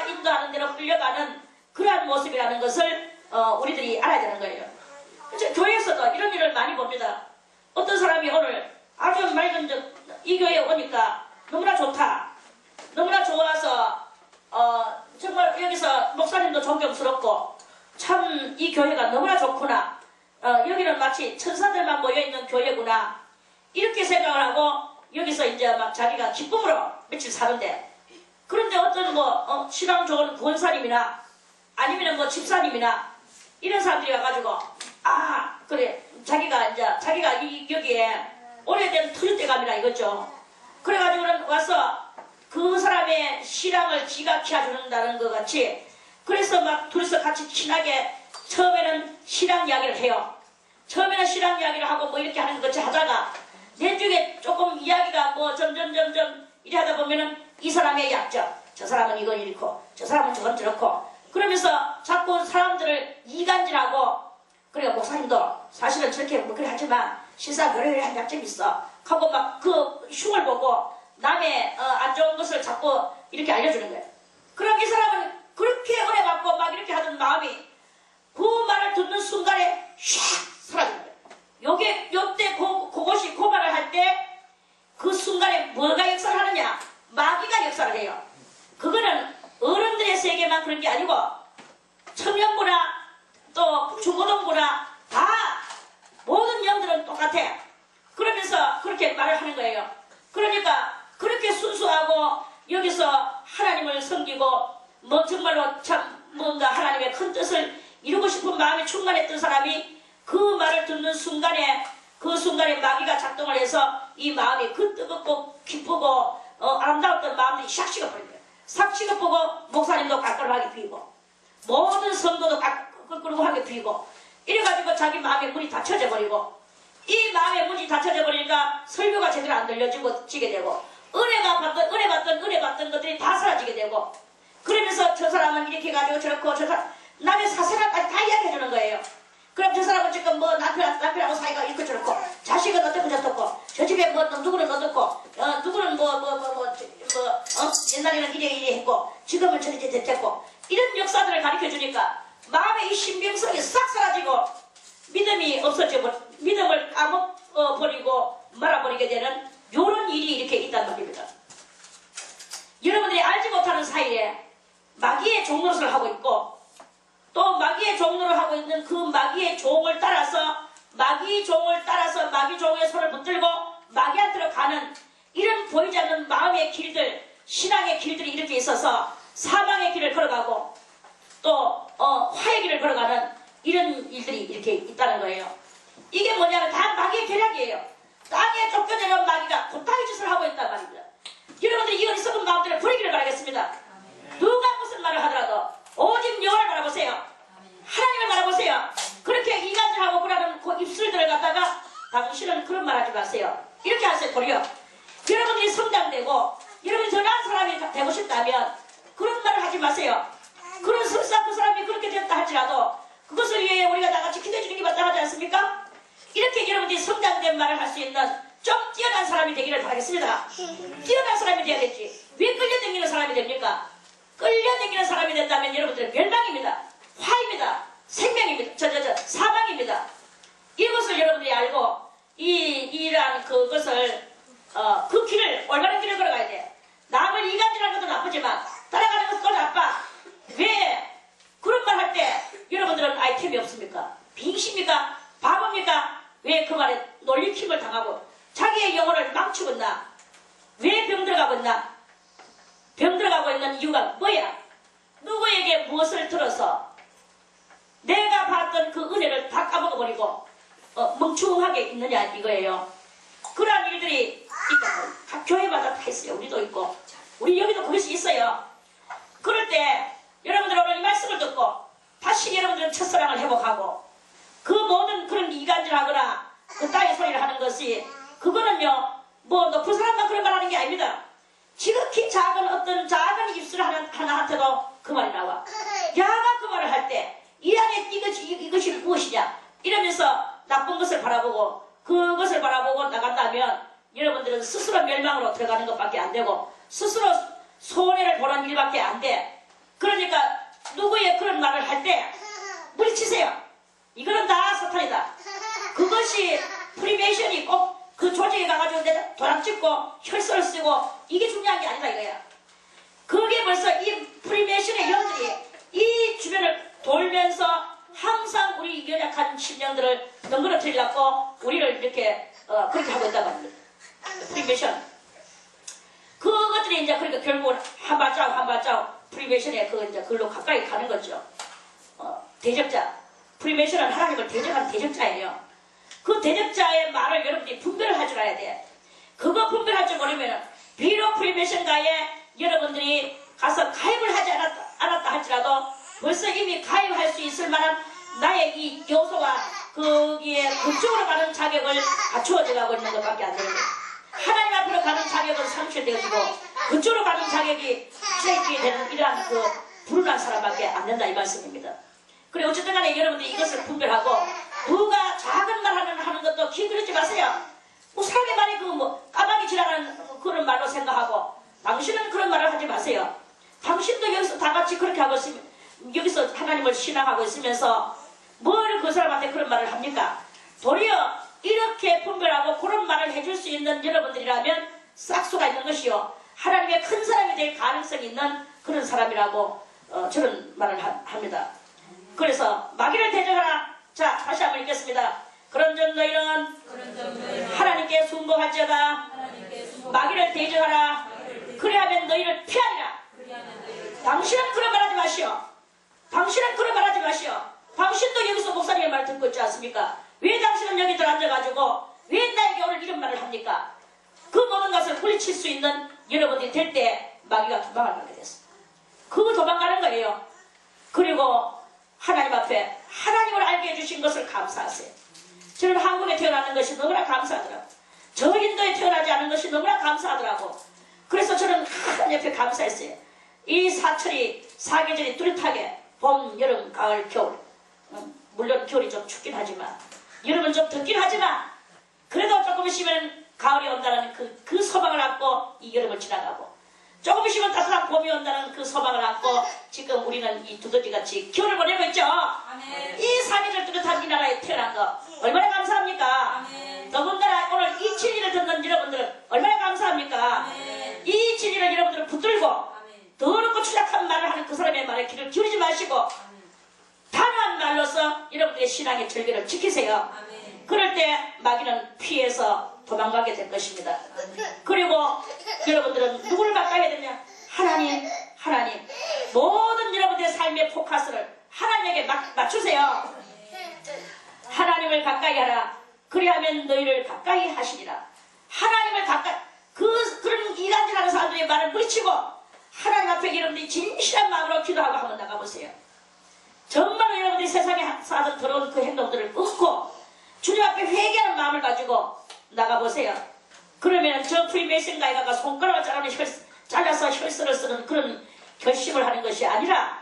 인도하는 대로 끌려가는 그러한 모습이라는 것을 우리들이 알아야 되는 거예요. 교회에서도 이런 일을 많이 봅니다. 어떤 사람이 오늘 아주 맑은 이 교회에 오니까 너무나 좋다. 너무나 좋아서 정말 여기서 목사님도 존경스럽고 참 이 교회가 너무나 좋구나. 여기는 마치 천사들만 모여있는 교회구나. 이렇게 생각을 하고 여기서 이제 막 자기가 기쁨으로 며칠 사는데 그런데 어떤 신앙 좋은 구원사님이나 아니면 집사님이나 이런 사람들이 와가지고 그래 자기가 여기에 오래된 터줏대감이라 이거죠. 그래가지고는 와서 그 사람의 신앙을 지각해 준다는 것 같이 그래서 막 둘이서 같이 친하게 처음에는 신앙 이야기를 해요. 처음에는 신앙 이야기를 하고 뭐 이렇게 하는 것 같이 하다가 내 쪽에 조금 이야기가 뭐 점점 이래 하다 보면은 이 사람의 약점, 저 사람은 이건 이렇고 저 사람은 저건 저렇고 그러면서 자꾸 사람들을 이간질하고 그러니까 목사님도 사실은 저렇게 뭐 그래 하지만 실상 그래 약점이 있어 하고 막 그 흉을 보고 남의 안 좋은 것을 자꾸 이렇게 알려주는 거예요. 그럼 이 사람은 그렇게 은혜 받고 막 이렇게 하던 마음이 그 말을 듣는 순간에 샥 사라지는 거예요. 요때 그것이 그 말을 할 때 그 순간에 뭐가 역사를 하느냐? 마귀가 역사를 해요. 그거는 어른들의 세계만 그런 게 아니고 청년부나 또 중고등부나 다 모든 영들은 똑같아. 그러면서 그렇게 말을 하는 거예요. 그러니까 그렇게 순수하고 여기서 하나님을 섬기고 뭐 정말로 참 뭔가 하나님의 큰 뜻을 이루고 싶은 마음이 충만했던 사람이 그 말을 듣는 순간에 그 순간에 마귀가 작동을 해서 이 마음이 그 뜨겁고 기쁘고 아름다웠던 마음들이 샥 식어버린 거예요. 싹 식어보고 목사님도 깔끔하게 비고 모든 성도도 깔끔하게 비고 이래가지고 자기 마음의 문이 닫혀져 버리고 이 마음의 문이 닫혀져 버리니까 설교가 제대로 안 들려지게 되고 은혜 받던 것들이 다 사라지게 되고 그러면서 저 사람은 이렇게 해가지고 저렇고 저 사람 남의 사생활까지 다 이야기해 주는 거예요. 그럼 저 사람은 지금 뭐 남편하고 사이가 이렇고 저렇고 자식은 어떻고 저렇고 저 집에 뭐 누구는 어떻고 누구는 옛날에는 이래 했고 지금은 저리 됐고 이런 역사들을 가르쳐 주니까 마음의 이 신빙성이 싹 사라지고 믿음이 없어지고 믿음을 까먹어버리고 말아버리게 되는 이런 일이 이렇게 있단 말입니다. 여러분들이 알지 못하는 사이에 마귀의 종노릇을 하고 있고 또 마귀의 종노릇을 하고 있는 그 마귀의 종을 따라서 마귀 종의 손을 붙들고 마귀한테로 가는 이런 보이지 않는 마음의 길들 신앙의 길들이 이렇게 있어서 사망의 길을 걸어가고 또 화의 길을 걸어가는 이런 일들이 이렇게 있다는 거예요. 이게 뭐냐면 다 마귀의 계략이에요. 땅에 쫓겨내는 마귀가 고타의 짓을 하고 있단 말입니다. 여러분들이 이 어리석은 마음들을 버리기를 바라겠습니다. 누가 무슨 말을 하더라도 오직 여호와를 바라보세요. 하나님을 바라보세요. 그렇게 이간질하고 그러는 그 입술들을 갖다가 당신은 그런 말 하지 마세요. 이렇게 하세요. 도리어 여러분들이 성장되고 여러분이 더 나은 사람이 되고 싶다면 그런 말을 하지 마세요. 그런 설사 그 사람이 그렇게 됐다 할지라도 그것을 위해 우리가 나같이 기도해 주는 게 마땅하지 않습니까? 이렇게 여러분들이 성장된 말을 할 수 있는 좀 뛰어난 사람이 되기를 바라겠습니다. 뛰어난 사람이 돼야 되지. 왜 끌려다니는 사람이 됩니까? 끌려다니는 사람이 된다면 여러분들은 멸망입니다. 화입니다. 생명입니다. 사망입니다. 이것을 여러분들이 알고 이러한 그것을 그 길을 올바른 길을 걸어가야 돼. 남을 이간질하는 것도 나쁘지만 따라가는 것도 나빠. 왜 그런 말 할 때 여러분들은 아이템이 없습니까? 빙십니까? 바보입니까? 왜 그 말에 놀리킴을 당하고 자기의 영혼을 망치고 있나? 왜 병들어가고 있나? 병들어가고 있는 이유가 뭐야? 누구에게 무엇을 들어서 내가 봤던 그 은혜를 다 까먹어버리고 멍충하게 있느냐 이거예요. 그러한 일들이 있다고 각 교회마다 다 있어요. 우리도 있고 우리 여기도 그것이 있어요. 그럴 때 여러분들 오늘 이 말씀을 듣고 다시 여러분들은 첫사랑을 회복하고 그 모든 그런 이간질하거나 그 땅의 소리를 하는 것이 그거는요 뭐 높은 사람만 그런 말 하는 게 아닙니다. 지극히 작은 어떤 작은 입술 하나한테도 그 말이 나와. 야가 그 말을 할 때 이 안에 이것이 무엇이냐 이러면서 나쁜 것을 바라보고 그것을 바라보고 나간다면 여러분들은 스스로 멸망으로 들어가는 것밖에 안 되고 스스로 손해를 보는 일밖에 안 돼. 그러니까 누구의 그런 말을 할 때 물리치세요. 이거는 다 사탄이다. 그것이 프리메이션이 꼭 그 조직에 가가지고 내가 도랑 찍고 혈서를 쓰고 이게 중요한 게 아니다 이거야. 그게 벌써 이 프리메이션의 영들이 이 주변을 돌면서 항상 우리 연약한 심령들을 덩그러뜨리려고 우리를 이렇게 그렇게 하고 있단 말입니다. 프리메이션. 그것들이 이제 그러니까 결국은 한 발자국 프리메이션에 이제 그걸로 가까이 가는 거죠. 대적자. 프리메이션은 하나님을 대적하는 대적자예요. 그 대적자의 말을 여러분들이 분별을 할 줄 알아야 돼. 그거 분별할 줄 모르면 비록 프리메이션가에 여러분들이 가서 가입을 하지 않았다 할지라도 벌써 이미 가입할 수 있을 만한 나의 이 요소가 거기에 그쪽으로 가는 자격을 갖추어져 가고 있는 것밖에 안 되는 거예요. 하나님 앞으로 가는 자격은 상실되어지고 그쪽으로 가는 자격이 수행이 되는 이러한 그 불운한 사람밖에 안 된다 이 말씀입니다. 그래 어쨌든 간에 여러분들이 이것을 분별하고 누가 작은 말 하는 것도 기들이지 마세요. 뭐 사람의 말이 그 뭐 까마귀 지나가는 그런 말로 생각하고 당신은 그런 말을 하지 마세요. 당신도 여기서 다 같이 그렇게 하고 있으면 여기서 하나님을 신앙하고 있으면서 뭘 그 사람한테 그런 말을 합니까? 도리어 이렇게 분별하고 그런 말을 해줄 수 있는 여러분들이라면 싹수가 있는 것이요 하나님의 큰 사람이 될 가능성이 있는 그런 사람이라고 저런 말을 합니다. 그래서 마귀를 대적하라. 자 다시 한번 읽겠습니다. 그런즉 너희는 하나님께 순복할지어다. 마귀를 대적하라. 그리하면 너희를 피하리라. 당신은 그런 말하지 마시오. 당신은 그런 말하지 마시오. 당신도 여기서 목사님의 말 듣고 있지 않습니까? 왜 당신은 여기들 앉아가지고 왜 나에게 오늘 이런 말을 합니까? 그 모든 것을 물리칠 수 있는 여러분이 될 때 마귀가 도망을 가게 됐어. 그 도망가는 거예요. 그리고 하나님 앞에 하나님을 알게 해주신 것을 감사하세요. 저는 한국에 태어나는 것이 너무나 감사하더라고. 저 인도에 태어나지 않은 것이 너무나 감사하더라고. 그래서 저는 하나님 옆에 감사했어요. 이 사철이 사계절이 뚜렷하게 봄, 여름, 가을, 겨울 물론 겨울이 좀 춥긴 하지만 여름은 좀 덥긴 하지만 그래도 조금 있으면 가을이 온다는 그 소망을 안고 이 여름을 지나가고 조금 있으면 따뜻한 봄이 온다는 그 소망을 안고 지금 우리는 이 두더지같이 겨울을 보내고 있죠. 아멘. 이 사계절 뚜렷한 이 나라에 태어난 거 얼마나 감사합니까? 아멘. 더군다나 오늘 이 진리를 듣는 여러분들은 얼마나 감사합니까? 아멘. 이 진리를 여러분들은 붙들고 아멘. 더럽고 추잡한 말을 하는 그 사람의 말에 귀를 기울이지 마시고 단호한 말로서 여러분들의 신앙의 절개를 지키세요. 아멘. 그럴 때 마귀는 피해서 도망가게 될 것입니다. 아멘. 그리고 여러분들은 누구를 가까이 해야 되냐? 하나님, 하나님. 모든 여러분들의 삶의 포커스를 하나님에게 맞추세요. 하나님을 가까이 하라. 그리하면 너희를 가까이 하시리라. 하나님을 가까이 그런 이간질하는 사람들의 말을 물리치고 하나님 앞에 여러분들이 진실한 마음으로 기도하고 한번 나가보세요. 정말 여러분들이 세상에 사는 더러운 그 행동들을 끊고 주님 앞에 회개하는 마음을 가지고 나가보세요. 그러면 저 프리메이슨 가이가 손가락을 잘라서 혈서를 쓰는 그런 결심을 하는 것이 아니라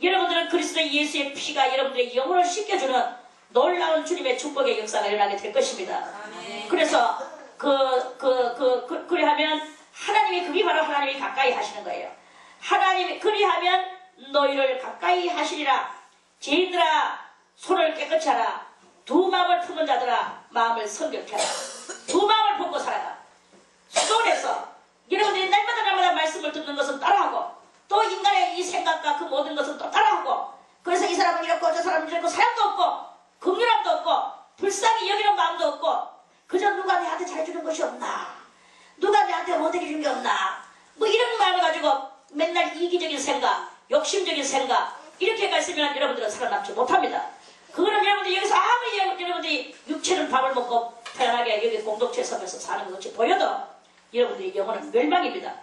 여러분들은 그리스도 예수의 피가 여러분들의 영혼을 씻겨주는 놀라운 주님의 축복의 역사가 일어나게 될 것입니다. 아멘. 그래서 그리하면 하나님이 그게 바로 하나님이 가까이 하시는 거예요. 하나님이 그리하면 너희를 가까이 하시리라. 죄인들아 손을 깨끗이 하라. 두 마음을 품은 자들아 마음을 성결케 하라. 두 마음을 품고 살아라. 수도원에서 여러분들이 날마다 말씀을 듣는 것은 따라하고 또 인간의 이 생각과 그 모든 것은 또 따라하고 그래서 이 사람은 이렇고 저 사람은 이렇고 사랑도 없고 긍휼함도 없고 불쌍히 여기는 마음도 없고 그저 누가 내한테 잘해주는 것이 없나 누가 내한테 못해게 준 게 없나 뭐 이런 마음을 가지고 맨날 이기적인 생각 욕심적인 생각 이렇게가 있으면 여러분들은 살아남지 못합니다. 그거는 여러분들이 여기서 아무리 여러분들이 육체는 밥을 먹고 편안하게 여기 공동체에 서면서 사는 것 같이 보여도 여러분들의 영혼은 멸망입니다.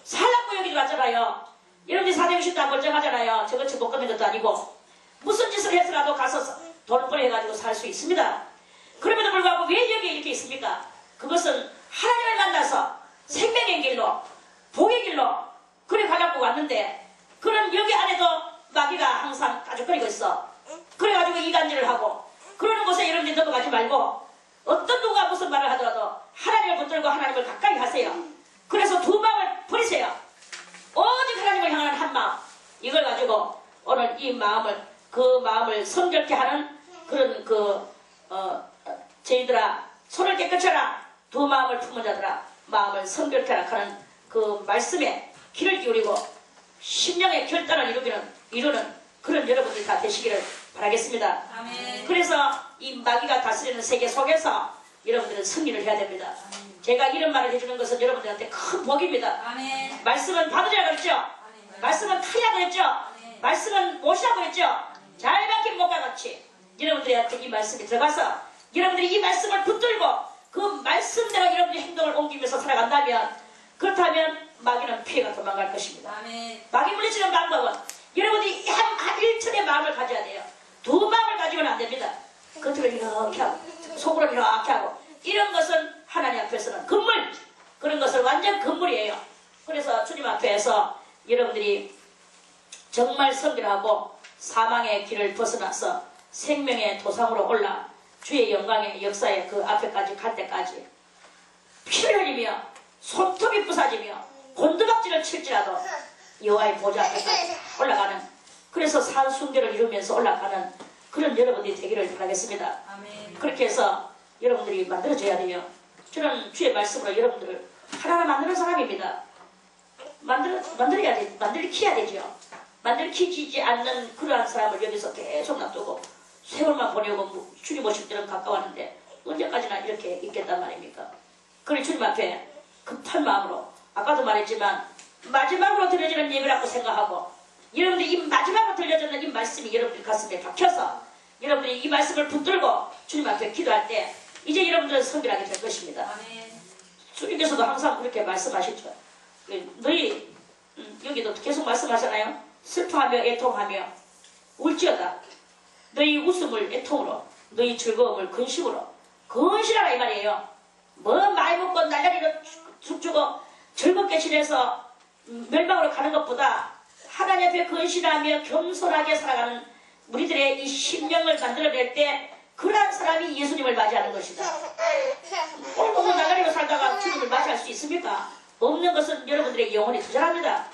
살라고 여기 왔잖아요. 여러분들이 사대육신도 안 멀쩡하잖아요. 저것이 못 걷는 것도 아니고 무슨 짓을 해서라도 가서 돈을 벌여가지고 살 수 있습니다. 그럼에도 불구하고 왜 여기에 이렇게 있습니까? 그것은 하나님을 만나서 생명의 길로 복의 길로 그래 가려고 왔는데 그런 여기 안에도 마귀가 항상 까죽거리고 있어. 그래가지고 이간질을 하고 그러는 곳에 여러분들이 넘어가지 말고 어떤 누가 무슨 말을 하더라도 하나님을 붙들고 하나님을 가까이 하세요. 그래서 두 마음을 버리세요. 오직 하나님을 향하는 한 마음 이걸 가지고 오늘 이 마음을 그 마음을 성결케 하는 그런 저희들아 손을 깨끗이 하라. 두 마음을 품은 자들아 마음을 성결케 하라 하는 그 말씀에 귀를 기울이고 심령의 결단을 이루는 그런 여러분들이 다 되시기를 바라겠습니다. 아멘. 그래서 이 마귀가 다스리는 세계 속에서 여러분들은 승리를 해야 됩니다. 아멘. 제가 이런 말을 해주는 것은 여러분들한테 큰 복입니다. 아멘. 말씀은 받으라 그랬죠? 아멘. 말씀은 타야 그랬죠? 아멘. 말씀은 못이라 그랬죠? 잘 박힌 목과 같이 여러분들한테 이 말씀이 들어가서 여러분들이 이 말씀을 붙들고 그 말씀대로 여러분들이 행동을 옮기면서 살아간다면 그렇다면 마귀는 피해가 도망갈 것입니다. 아멘. 마귀 물리치는 방법은 여러분들이 한 일천의 마음을 가져야 돼요. 두 마음을 가지고는 안 됩니다. 겉으로 성기를 하고 사망의 길을 벗어나서 생명의 도상으로 올라 주의 영광의 역사의 그 앞에까지 갈 때까지 피를 흘리며 손톱이 부사지며 곤두박질을 칠지라도 여호와의 보좌 앞에까지 올라가는, 그래서 산순결을 이루면서 올라가는 그런 여러분들이 되기를 바라겠습니다. 아멘. 그렇게 해서 여러분들이 만들어져야 돼요. 저는 주의 말씀으로 여러분들을 하나하나 만드는 사람입니다. 만들어야 돼. 만들키야 되죠. 만들키지 않는 그러한 사람을 여기서 계속 놔두고 세월만 보내고 주님 오실 때는 가까웠는데 언제까지나 이렇게 있겠단 말입니까? 그러니 주님 앞에 급한 마음으로, 아까도 말했지만 마지막으로 들려지는 예배라고 생각하고, 여러분들이 이 마지막으로 들려지는 이 말씀이 여러분들 가슴에 박혀서 여러분들이 이 말씀을 붙들고 주님 앞에 기도할 때 이제 여러분들은 성결하게 될 것입니다. 아멘. 주님께서도 항상 그렇게 말씀하시죠. 너희 여기도 계속 말씀하잖아요. 슬퍼하며 애통하며 울지어다. 너희 웃음을 애통으로, 너희 즐거움을 근심으로 근실하라 이 말이에요. 뭐 많이 먹고 날라리로 죽고 즐겁게 지내서 멸망으로 가는 것보다 하나님 앞에 근실하며 겸손하게 살아가는 우리들의 이 심령을 만들어낼 때 그러한 사람이 예수님을 맞이하는 것이다. 오늘 보고 나가리로 살다가 주님을 맞이할 수 있습니까? 없는 것은 여러분들의 영혼이 투절합니다.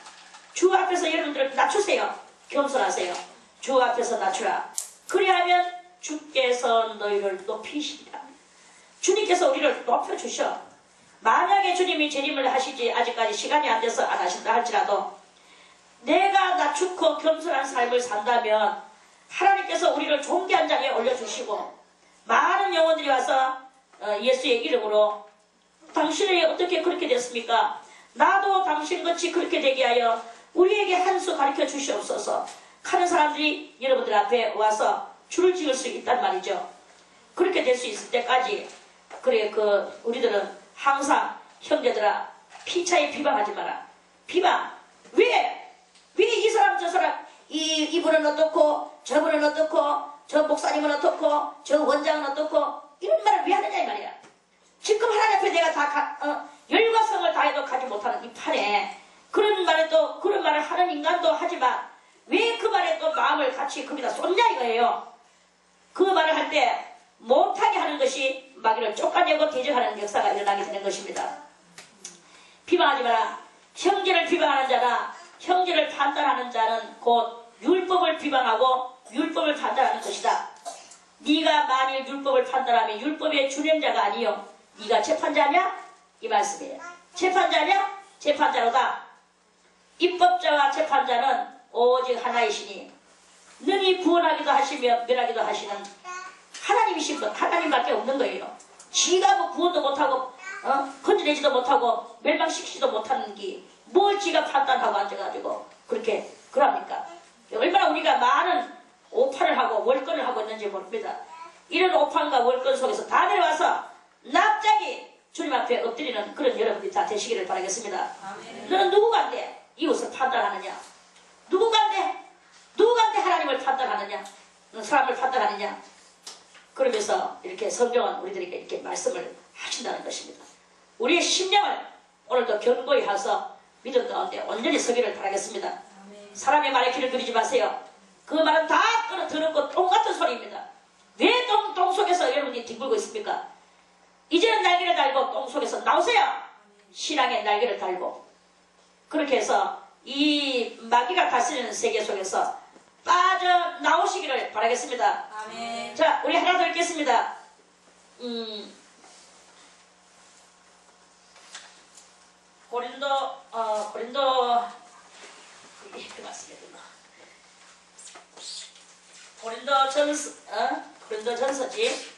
주 앞에서 여러분들을 낮추세요. 겸손하세요. 주 앞에서 낮추라. 그리하면 주께서 너희를 높이시리라. 주님께서 우리를 높여주셔. 만약에 주님이 재림을 하시지 아직까지 시간이 안 돼서 안 하신다 할지라도 내가 낮추고 겸손한 삶을 산다면 하나님께서 우리를 존귀한 자리에 올려주시고 많은 영혼들이 와서 예수의 이름으로 당신이 어떻게 그렇게 됐습니까? 나도 당신같이 그렇게 되게 하여 우리에게 한 수 가르쳐 주시옵소서 하는 사람들이 여러분들 앞에 와서 줄을 지을 수 있단 말이죠. 그렇게 될 수 있을 때까지 그래 우리들은 항상 형제들아 피차에 비방하지 마라. 비방. 왜 이 사람 저 사람 이분은 어떻고 저분은 어떻고 저 목사님은 어떻고 저 원장은 어떻고 이런 말을 왜 하느냐 이 말이야. 지금 하나님 앞에 내가 다 열과 성을 다해도 가지 못하는 이 판에 그런 말을 하는 인간도 하지만 왜 그 말에 또 마음을 같이 거기다 쏟냐 이거예요. 그 말을 할 때 못하게 하는 것이 마귀를 쫓아내고 대적하는 역사가 일어나게 되는 것입니다. 비방하지 마라. 형제를 비방하는 자나 형제를 판단하는 자는 곧 율법을 비방하고 율법을 판단하는 것이다. 네가 만일 율법을 판단하면 율법의 준행자가 아니요 네가 재판자냐? 이 말씀이에요. 재판자냐? 재판자로다. 입법자와 재판자는 오직 하나이시니 능히 구원하기도 하시며 멸하기도 하시는 하나님이신 분, 하나님밖에 없는 거예요. 지가 뭐 구원도 못하고 건져내지도 못하고 멸망시키지도 못하는 게 뭘 지가 판단하고 앉아가지고 그렇게 그럽니까? 얼마나 우리가 많은 오판을 하고 월권을 하고 있는지 모릅니다. 이런 오판과 월권 속에서 다 내려와서 납작이 주님 앞에 엎드리는 그런 여러분들이 다 되시기를 바라겠습니다. 아멘. 너는 누구간데 이웃을 판단하느냐? 누구간데 하나님을 판단하느냐? 사람을 판단하느냐? 그러면서 이렇게 성경은 우리들에게 이렇게 말씀을 하신다는 것입니다. 우리의 심령을 오늘도 견고히 해서 믿음 가운데 온전히 서기를 바라겠습니다. 아멘. 사람의 말에 귀를 들이지 마세요. 그 말은 다 들었고 똑같은 소리입니다. 왜 똥 속에서 여러분이 뒹굴고 있습니까? 이제는 날개를 달고 똥 속에서 나오세요. 신앙의 날개를 달고 그렇게 해서 이 마귀가 다스리는 세계 속에서 빠져나오시기를 바라겠습니다. 아멘. 자, 우리 하나 더 읽겠습니다. 고린도 이렇게 맞습니다. 고린도 전서지.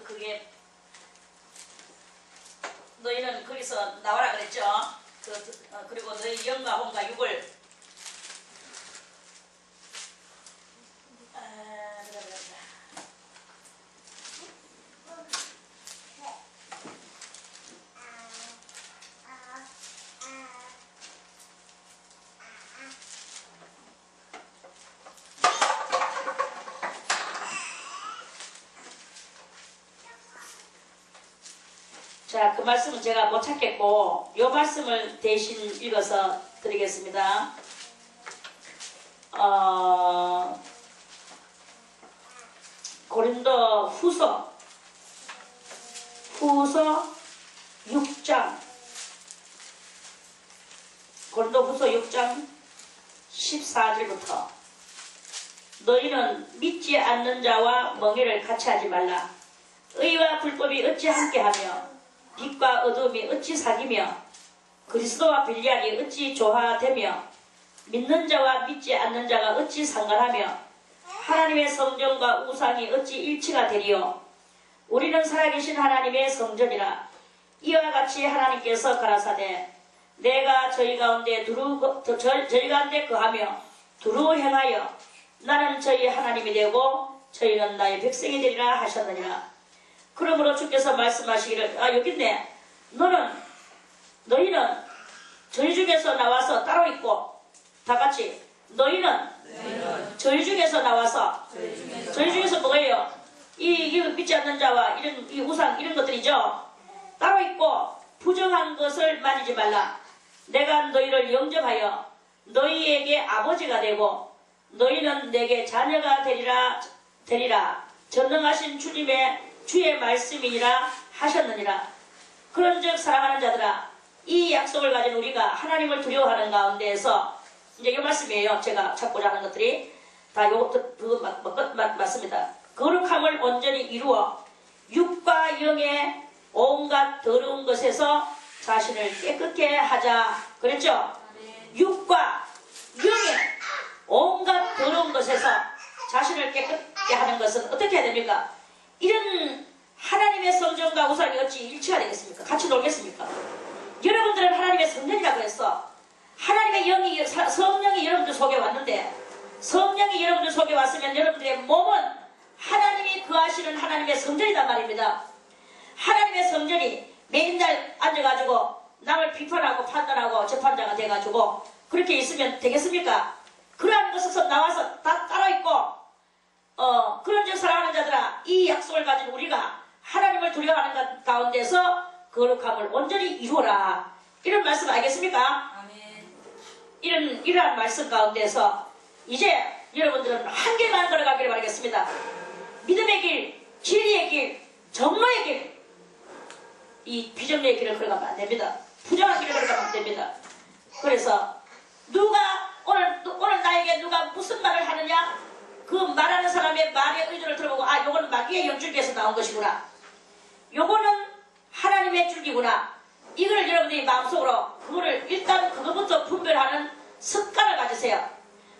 그게 너희는 거기서 나와라 그랬죠. 그리고 너희 영과 혼과 육을 자, 그 말씀은 제가 못 찾겠고 이 말씀을 대신 읽어서 드리겠습니다. 고린도 후서 6장 고린도 후서 6장 14절부터 너희는 믿지 않는 자와 멍에를 같이 하지 말라. 의와 불법이 어찌 함께하며 빛과 어둠이 어찌 사귀며 그리스도와 빌리알이 어찌 조화되며 믿는 자와 믿지 않는 자가 어찌 상관하며 하나님의 성전과 우상이 어찌 일치가 되리요. 우리는 살아계신 하나님의 성전이라. 이와 같이 하나님께서 가라사대 내가 저희 가운데 거하며 두루 행하여 나는 저희 하나님이 되고 저희는 나의 백성이 되리라 하셨느니라. 그러므로 주께서 말씀하시기를 여기 있네. 너희는 저희 중에서 나와서 따로 있고 다같이 너희는 저희 중에서 나와서 저희 중에서 뭐예요? 이 믿지 않는 자와 이 우상 이런 것들이죠. 따로 있고 부정한 것을 만지지 말라. 내가 너희를 영접하여 너희에게 아버지가 되고 너희는 내게 자녀가 되리라 전능하신 주의 말씀이니라 하셨느니라. 그런즉 사랑하는 자들아 이 약속을 가진 우리가 하나님을 두려워하는 가운데에서 이제 이 말씀이에요. 제가 찾고자 하는 것들이 다 그거 맞습니다. 거룩함을 온전히 이루어 육과 영의 온갖 더러운 것에서 자신을 깨끗게 하자 그랬죠? 육과 영의 온갖 더러운 것에서 자신을 깨끗게 하는 것은 어떻게 해야 됩니까? 이런 하나님의 성전과 우상이 어찌 일치가 되겠습니까? 같이 놀겠습니까? 여러분들은 하나님의 성전이라고 했어. 하나님의 성령이 여러분들 속에 왔는데 성령이 여러분들 속에 왔으면 여러분들의 몸은 하나님이 거하시는 하나님의 성전이란 말입니다. 하나님의 성전이 매일날 앉아가지고 남을 비판하고 판단하고 재판자가 돼가지고 그렇게 있으면 되겠습니까? 그러한 것에서 나와서 다 따로 있고 그런즉 사랑하는 자들아 이 약속을 가진 우리가 하나님을 두려워하는 것 가운데서 거룩함을 온전히 이루어라. 이런 말씀 알겠습니까? 아멘. 이러한 말씀 가운데서 이제 여러분들은 한 길만 걸어가기를 바라겠습니다. 믿음의 길, 진리의 길, 정로의 길, 이 비정리의 길을 걸어가면 안 됩니다. 부정한 길을 걸어가면 안 됩니다. 그래서 오늘 나에게 누가 무슨 말을 하느냐? 그 말하는 사람의 말의 의도를 들어보고 요거는 마귀의 영줄기에서 나온 것이구나. 요거는 하나님의 줄기구나. 이걸 여러분들이 마음속으로 일단 그거부터 분별하는 습관을 가지세요.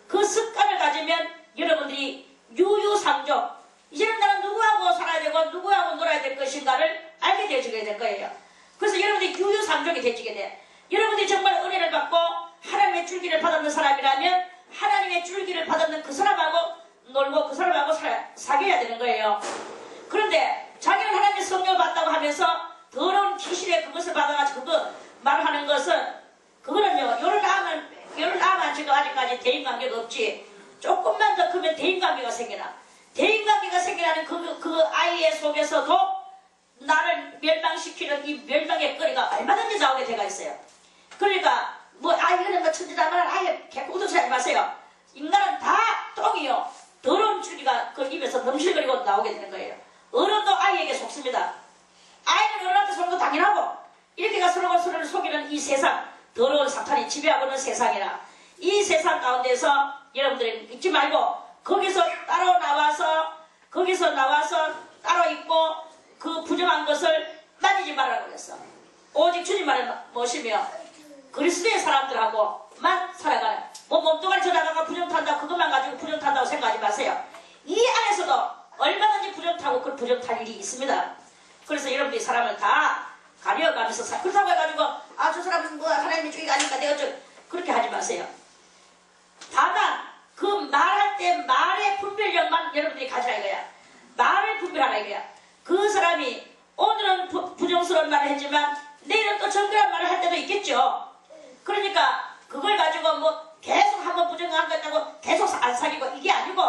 그 습관을 가지면 여러분들이 유유상종 이제는 나는 누구하고 살아야 되고 누구하고 놀아야 될 것인가를 알게 되어지게 될 거예요. 그래서 여러분들이 유유상종이 되어지게 돼. 여러분들이 정말 은혜를 받고 하나님의 줄기를 받았는 사람이라면 하나님의 줄기를 받았는 그 사람하고 놀고 그 사람하고 사귀어야 되는 거예요. 그런데 자기는 하나님의 성령을 받다고 하면서 더러운 귀신의 그것을 받아가지고 그거 말하는 것은 그거는요 열을 낳으면 지금 아직까지 대인관계가 없지. 조금만 더 크면 대인관계가 생겨나. 대인관계가 생기라는 그 아이의 속에서도 나를 멸망시키는 이 멸망의 거리가 얼마든지 나오게 돼가 있어요. 그러니까 이거는 천지자만한 아예 개꾸듯이 하지 마세요. 인간은 다 똥이요. 더러운 줄기가 그 입에서 넘실거리고 나오게 되는 거예요. 어른도 아이에게 속습니다. 아이는 어른한테 속는 거 당연하고 이렇게가 서로를 속이는 이 세상 더러운 사탄이 지배하고 있는 세상이라 이 세상 가운데서 여러분들이 잊지 말고 거기서 나와서 따로 있고 그 부정한 것을 만지지 말라고 그랬어. 오직 주님만을 모시며 그리스도의 사람들하고만 살아가는 몸뚱아리 전화가가 부정탄다고 그것만 가지고 부정탄다고 생각하지 마세요. 이 안에서도 얼마든지 부정타고 그 부정탈 일이 있습니다. 그래서 여러분들이 사람을 다 가려가면서 그렇다고 해가지고 저 사람은 하나님의 주의가 아니까 내가 그렇게 하지 마세요. 다만 그 말할 때 말의 분별력만 여러분들이 가지라 이거야. 말을 분별하라 이거야. 그 사람이 오늘은 부정스러운 말을 했지만 내일은 또 정결한 말을 할 때도 있겠죠. 그러니까 그걸 가지고 계속 한번 부정한 것 같다고 계속 안 사귀고 이게 아니고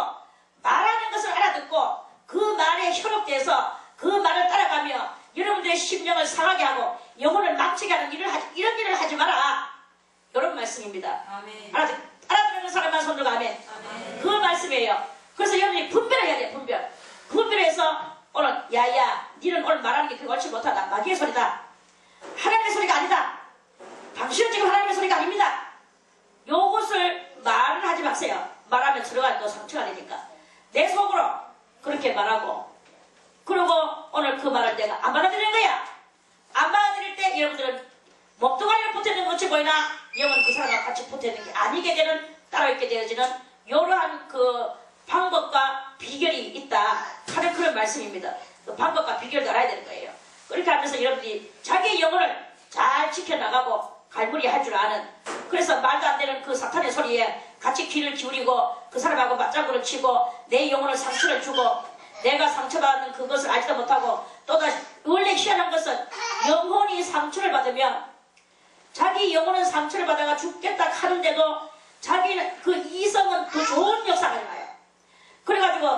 말하는 것을 알아듣고 그 말에 현혹돼서 그 말을 따라가며 여러분들의 심령을 상하게 하고 영혼을 망치게 하는 이런 일을 하지 마라. 이런 말씀입니다. 아멘. 알아듣는 사람만 손 들고 아멘. 그 말씀이에요. 그래서 여러분이 분별을 해야 돼요. 분별. 분별해서 오늘 야야 니는 오늘 말하는 게 그거 옳지 못하다. 마귀의 소리다. 하나님의 소리가 아니다. 당신은 지금 하나님의 소리가 아닙니다. 요것을 말을 하지 마세요. 말하면 들어가면 또 상처가 되니까. 내 속으로 그렇게 말하고 그리고 오늘 그 말을 내가 안 받아들이는 거야. 안 받아들일 때 여러분들은 목동아리를 붙어있는 것 같이 보이나 영은 그 사람과 같이 붙어있는 게 아니게 되는 따라있게 되어지는 이러한 그 방법과 비결이 있다 하는 그런 말씀입니다. 그 방법과 비결도 알아야 되는 거예요. 그렇게 하면서 여러분들이 자기의 영혼을 잘 지켜나가고 갈무리 할 줄 아는 그래서 말도 안 되는 그 사탄의 소리에 같이 귀를 기울이고 그 사람하고 맞장구를 치고 내 영혼을 상처를 주고 내가 상처받는 그것을 알지도 못하고 또다시 원래 희한한 것은 영혼이 상처를 받으면 자기 영혼은 상처를 받아가 죽겠다 하는데도 자기는 그 이성은 더 좋은 역사가 일어나요. 그래가지고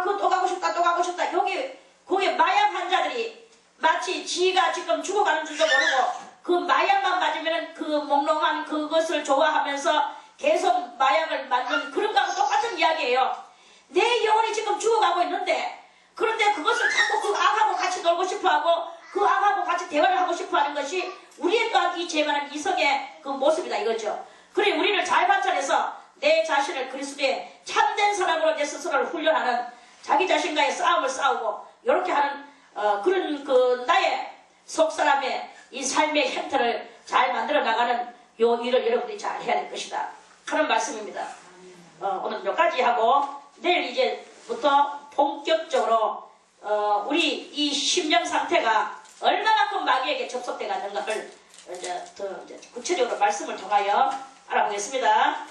그거 또 가고 싶다 또 가고 싶다 거기 마약 환자들이 마치 지가 지금 죽어가는 줄도 모르고 그 마약만 맞으면 그 몽롱한 그것을 좋아하면서 계속 마약을 맞는 그런 거하고 똑같은 이야기예요. 내 영혼이 지금 죽어가고 있는데 그런데 그것을 자꾸 그 악하고 같이 놀고 싶어하고 그 악하고 같이 대화를 하고 싶어하는 것이 우리의 또한 이 죄만한 이성의 그 모습이다 이거죠. 그래 우리를 잘 관찰해서 내 자신을 그리스도의 참된 사람으로 내 스스로를 훈련하는 자기 자신과의 싸움을 싸우고 이렇게 하는 그런 그 나의 속사람의 이 삶의 형태를 잘 만들어 나가는 요 일을 여러분들이 잘 해야 될 것이다 하는 말씀입니다. 오늘 몇 가지 하고 내일 이제부터 본격적으로 우리 이 심령 상태가 얼마만큼 마귀에게 접속돼 가는가를 이제 더 구체적으로 말씀을 통하여 알아보겠습니다.